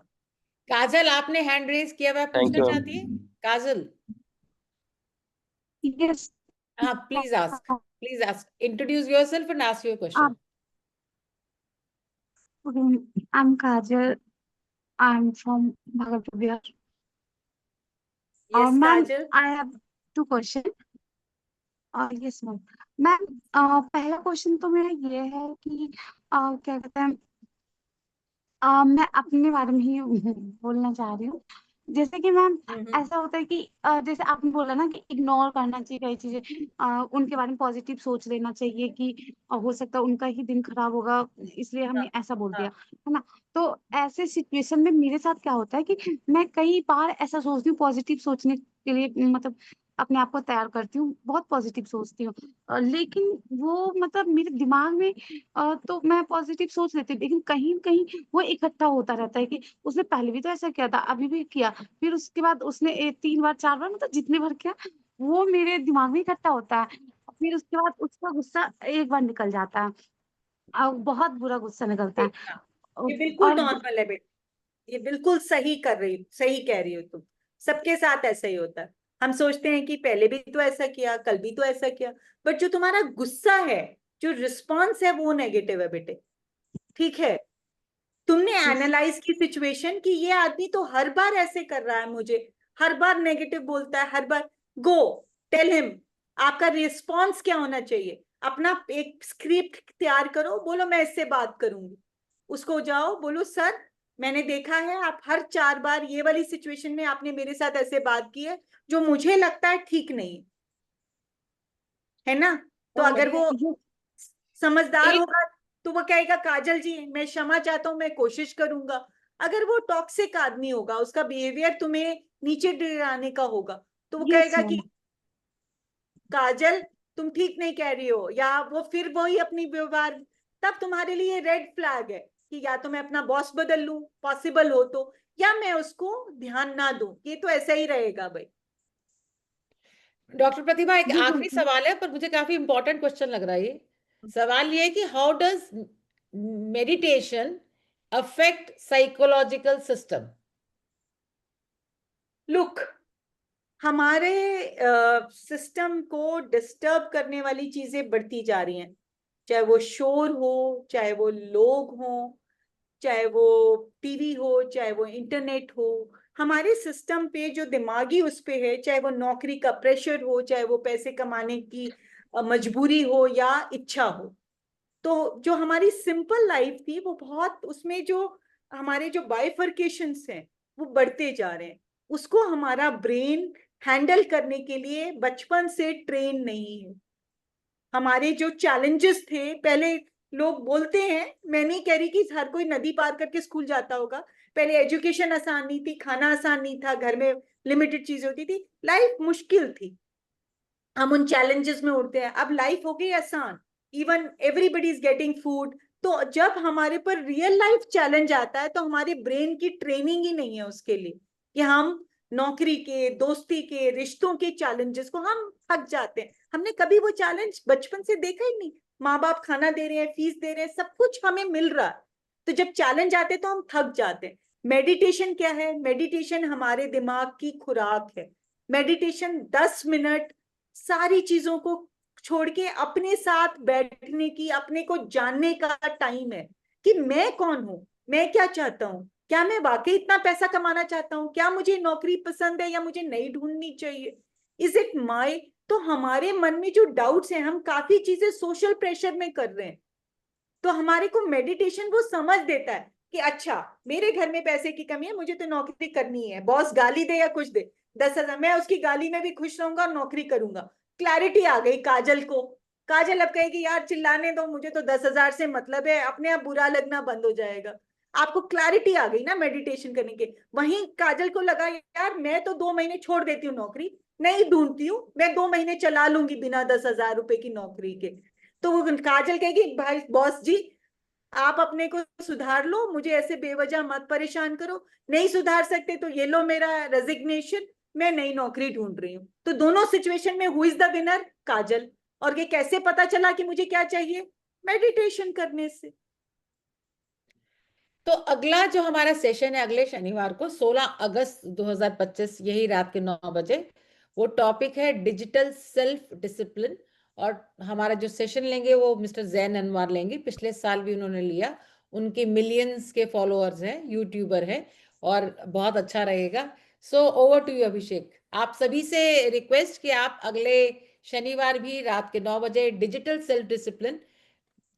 काजल, आपने हैंड रेज किया हुआ है, थैंक पूछना यू चाहती है काजल? Yes. हाँ, please ask, introduce yourself and ask your question. I'm Kajal. I'm from Bhagalpur, Bihar. Yes Ma'am, Kajal. I have 2 questions. Yes, ma'am. Ma'am, पहला क्वेश्चन तो मेरा ये है कि क्या कहते हैं, मैं अपने बारे में ही बोलना चाह रही हूँ। जैसे कि मैम, ऐसा होता है कि जैसे आपने बोला ना कि इग्नोर करना चाहिए कई चीजें, उनके बारे में पॉजिटिव सोच लेना चाहिए कि हो सकता है उनका ही दिन खराब होगा, इसलिए हमने ऐसा बोल दिया, है ना। तो ऐसे सिचुएशन में मेरे साथ क्या होता है कि मैं कई बार ऐसा सोचती हूँ, पॉजिटिव सोचने के लिए मतलब अपने आप को तैयार करती हूँ, बहुत पॉजिटिव सोचती हूँ, लेकिन वो मतलब मेरे दिमाग में तो मैं पॉजिटिव सोच लेती हूँ, लेकिन कहीं कहीं वो इकट्ठा होता रहता है कि उसने पहले भी तो ऐसा किया था, अभी भी किया, फिर उसके बाद उसने 3 बार 4 बार मतलब जितने बार किया, वो मेरे दिमाग में इकट्ठा होता है। फिर उसके बाद उसका गुस्सा एक बार निकल जाता है, बहुत बुरा गुस्सा निकलता है। ये बिल्कुल और नॉर्मल है बेटा, ये बिल्कुल सही कर रही हो, सही कह रही हो तुम। सबके साथ ऐसा ही होता है। हम सोचते हैं कि पहले भी तो ऐसा किया, कल भी तो ऐसा किया, बट जो तुम्हारा गुस्सा है, जो रिस्पॉन्स है, वो नेगेटिव है बेटे। ठीक है, तुमने एनालाइज की सिचुएशन कि ये आदमी तो हर बार ऐसे कर रहा है, मुझे हर बार नेगेटिव बोलता है, हर बार। गो टेल हिम, आपका रिस्पॉन्स क्या होना चाहिए। अपना एक स्क्रिप्ट तैयार करो, बोलो मैं इससे बात करूंगी। उसको जाओ बोलो, सर मैंने देखा है आप हर 4 बार ये वाली सिचुएशन में आपने मेरे साथ ऐसे बात की है, जो मुझे लगता है ठीक नहीं है ना। तो अगर वो समझदार होगा तो वो कहेगा, काजल जी मैं क्षमा चाहता हूं, मैं कोशिश करूंगा। अगर वो टॉक्सिक आदमी होगा, उसका बिहेवियर तुम्हें नीचे गिराने का होगा, तो वो यस कहेगा कि मैम, काजल तुम ठीक नहीं कह रही हो, या वो फिर वही अपनी व्यवहार। तब तुम्हारे लिए रेड फ्लैग है कि या तो मैं अपना बॉस बदल लूं, पॉसिबल हो तो, या मैं उसको ध्यान ना दूं। ये तो ऐसा ही रहेगा भाई। डॉक्टर प्रतिभा, एक जी आखिरी बिल्कुल। सवाल है, पर मुझे काफी इंपॉर्टेंट क्वेश्चन लग रहा है ये। सवाल ये है कि how does meditation affect psychological system? Look, हमारे सिस्टम को डिस्टर्ब करने वाली चीजें बढ़ती जा रही हैं, चाहे वो शोर हो, चाहे वो लोग हो, चाहे वो टीवी हो, चाहे वो इंटरनेट हो। हमारे सिस्टम पे जो दिमागी उस पे है, चाहे वो नौकरी का प्रेशर हो, चाहे वो पैसे कमाने की मजबूरी हो या इच्छा हो, तो जो हमारी सिंपल लाइफ थी वो बहुत, उसमें जो हमारे जो बाइफर्केशंस हैं वो बढ़ते जा रहे हैं। उसको हमारा ब्रेन हैंडल करने के लिए बचपन से ट्रेन नहीं है। हमारे जो चैलेंजेस थे पहले, लोग बोलते हैं, मैं नहीं कह रही कि हर कोई नदी पार करके स्कूल जाता होगा, पहले एजुकेशन आसान नहीं थी, खाना आसान नहीं था, घर में लिमिटेड चीजें होती थी, लाइफ मुश्किल थी। हम उन चैलेंजेस में उड़ते हैं, अब लाइफ हो गई आसान, even everybody is getting food. तो जब हमारे पर रियल लाइफ चैलेंज आता है, तो हमारे ब्रेन की ट्रेनिंग ही नहीं है उसके लिए, कि हम नौकरी के, दोस्ती के, रिश्तों के चैलेंजेस को हम थक जाते हैं। हमने कभी वो चैलेंज बचपन से देखा ही नहीं। माँ बाप खाना दे रहे हैं, फीस दे रहे हैं, सब कुछ हमें मिल रहा है, तो जब चैलेंज आते तो हम थक जाते हैं। मेडिटेशन क्या है? मेडिटेशन हमारे दिमाग की खुराक है। मेडिटेशन 10 मिनट सारी चीजों को छोड़ के अपने साथ बैठने की, अपने को जानने का टाइम है कि मैं कौन हूं, मैं क्या चाहता हूं, क्या मैं वाकई इतना पैसा कमाना चाहता हूँ? क्या मुझे नौकरी पसंद है या मुझे नई ढूंढनी चाहिए? Is it my? तो हमारे मन में जो डाउट्स हैं, हम काफी चीजें सोशल प्रेशर में कर रहे हैं, तो हमारे को मेडिटेशन वो समझ देता है कि अच्छा, मेरे घर में पैसे की कमी है, मुझे तो नौकरी करनी है, बॉस गाली दे या कुछ दे, 10,000 मैं उसकी गाली में भी खुश रहूंगा और नौकरी करूंगा। क्लैरिटी आ गई काजल को। काजल अब कहेगी यार चिल्लाने दो, मुझे तो 10,000 से मतलब है, अपने आप बुरा लगना बंद हो जाएगा। आपको क्लैरिटी आ गई ना मेडिटेशन करने के। वहीं काजल को लगा यार मैं तो 2 महीने छोड़ देती हूँ नौकरी, नहीं ढूंढती हूँ, मैं 2 महीने चला लूंगी बिना 10,000 रुपए की नौकरी के। तो वो काजल कहेगी भाई बॉस जी, आप अपने को सुधार लो, मुझे ऐसे बेवजह मत परेशान करो, नहीं सुधार सकते तो ये लो मेरा रेजिग्नेशन, मैं नई नौकरी ढूंढ रही हूँ। तो दोनों सिचुएशन में हु इज द विनर? काजल। और ये कैसे पता चला कि मुझे क्या चाहिए? मेडिटेशन करने से। तो अगला जो हमारा सेशन है अगले शनिवार को 16 अगस्त 2025 यही रात के 9 बजे, वो टॉपिक है डिजिटल सेल्फ डिसिप्लिन। और हमारा जो सेशन लेंगे वो मिस्टर जैन अनवर लेंगे, पिछले साल भी उन्होंने लिया, उनके मिलियंस के फॉलोअर्स हैं, यूट्यूबर हैं, और बहुत अच्छा रहेगा। सो ओवर टू यू अभिषेक। आप सभी से रिक्वेस्ट कि आप अगले शनिवार भी रात के 9 बजे डिजिटल सेल्फ डिसिप्लिन,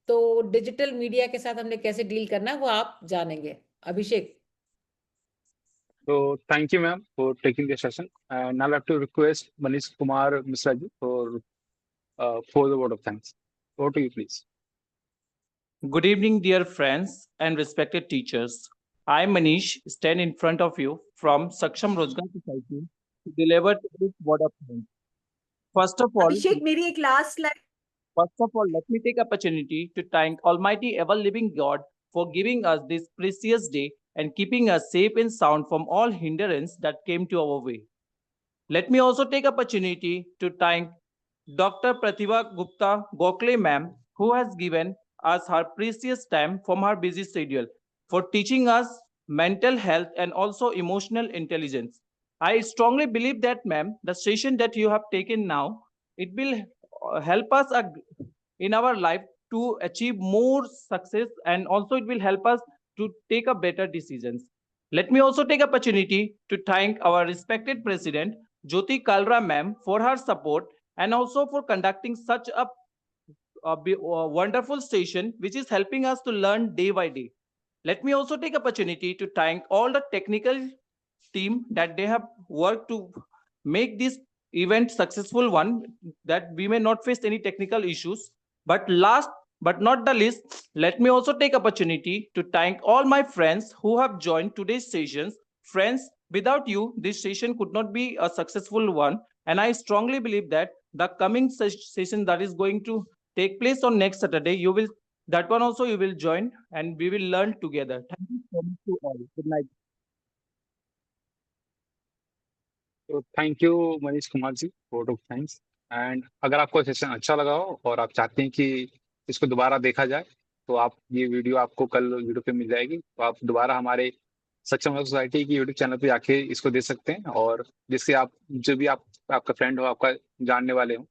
तो डिजिटल मीडिया के साथ हमने कैसे डील करना है वो आप जानेंगे। अभिषेक। So thank you, ma'am, for taking the session. And I'd like to request Manish Kumar Misra ji for the word of thanks. Over to you, please. Good evening, dear friends and respected teachers. I, Manish, stand in front of you from Saksham Rozgar Society to deliver today's word of thanks. First of अभिषेक मेरी एक last slide. let me take opportunity to thank Almighty ever-living God for giving us this precious day and keeping us safe and sound from all hindrance that came to our way. Let me also take opportunity to thank Dr. Pratibha Gupta Gokhale ma'am, who has given us her precious time from her busy schedule for teaching us mental health and also emotional intelligence. I strongly believe that, ma'am, the session that you have taken now, it will help us in our life to achieve more success, and also it will help us to take a better decisions. Let me also take opportunity to thank our respected President, Jyoti Kalra ma'am, for her support and also for conducting such a wonderful station which is helping us to learn day by day. Let me also take opportunity to thank all the technical team that they have worked to make this event successful one, that we may not face any technical issues. But last but not the least, let me also take opportunity to thank all my friends who have joined today's sessions. Friends, without you, this session could not be a successful one. And I strongly believe that the coming session that is going to take place on next Saturday, that one also you will join and we will learn together. Thank you so much to all. Good night. तो thank you Manish Kumar ji, vote of thanks. And अगर आपको सेशन अच्छा लगा हो और आप चाहते हैं कि इसको दोबारा देखा जाए, तो आप ये वीडियो आपको कल यूट्यूब पे मिल जाएगी, तो आप दोबारा हमारे सक्षम सोसाइटी की यूट्यूब चैनल पे जाके इसको देख सकते हैं। और जिससे आप जो भी आपका फ्रेंड हो, आपका जानने वाले हो,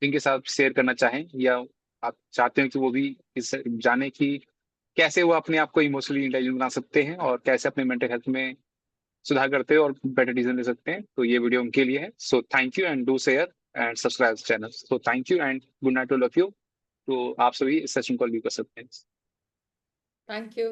जिनके साथ शेयर करना चाहें, या आप चाहते हो कि वो भी इस जाने कि कैसे वो अपने आप को इमोशनली इंटेलिजेंट बना सकते हैं और कैसे अपने मेंटल हेल्थ में सुधार करते हैं और बेटर डिसीजन ले सकते हैं, तो ये वीडियो उनके लिए है। So thank you and do share and subscribe channel. So thank you and good night to all of you. तो आप सभी इस सेशन को लीव कर सकते हैं। Thank you.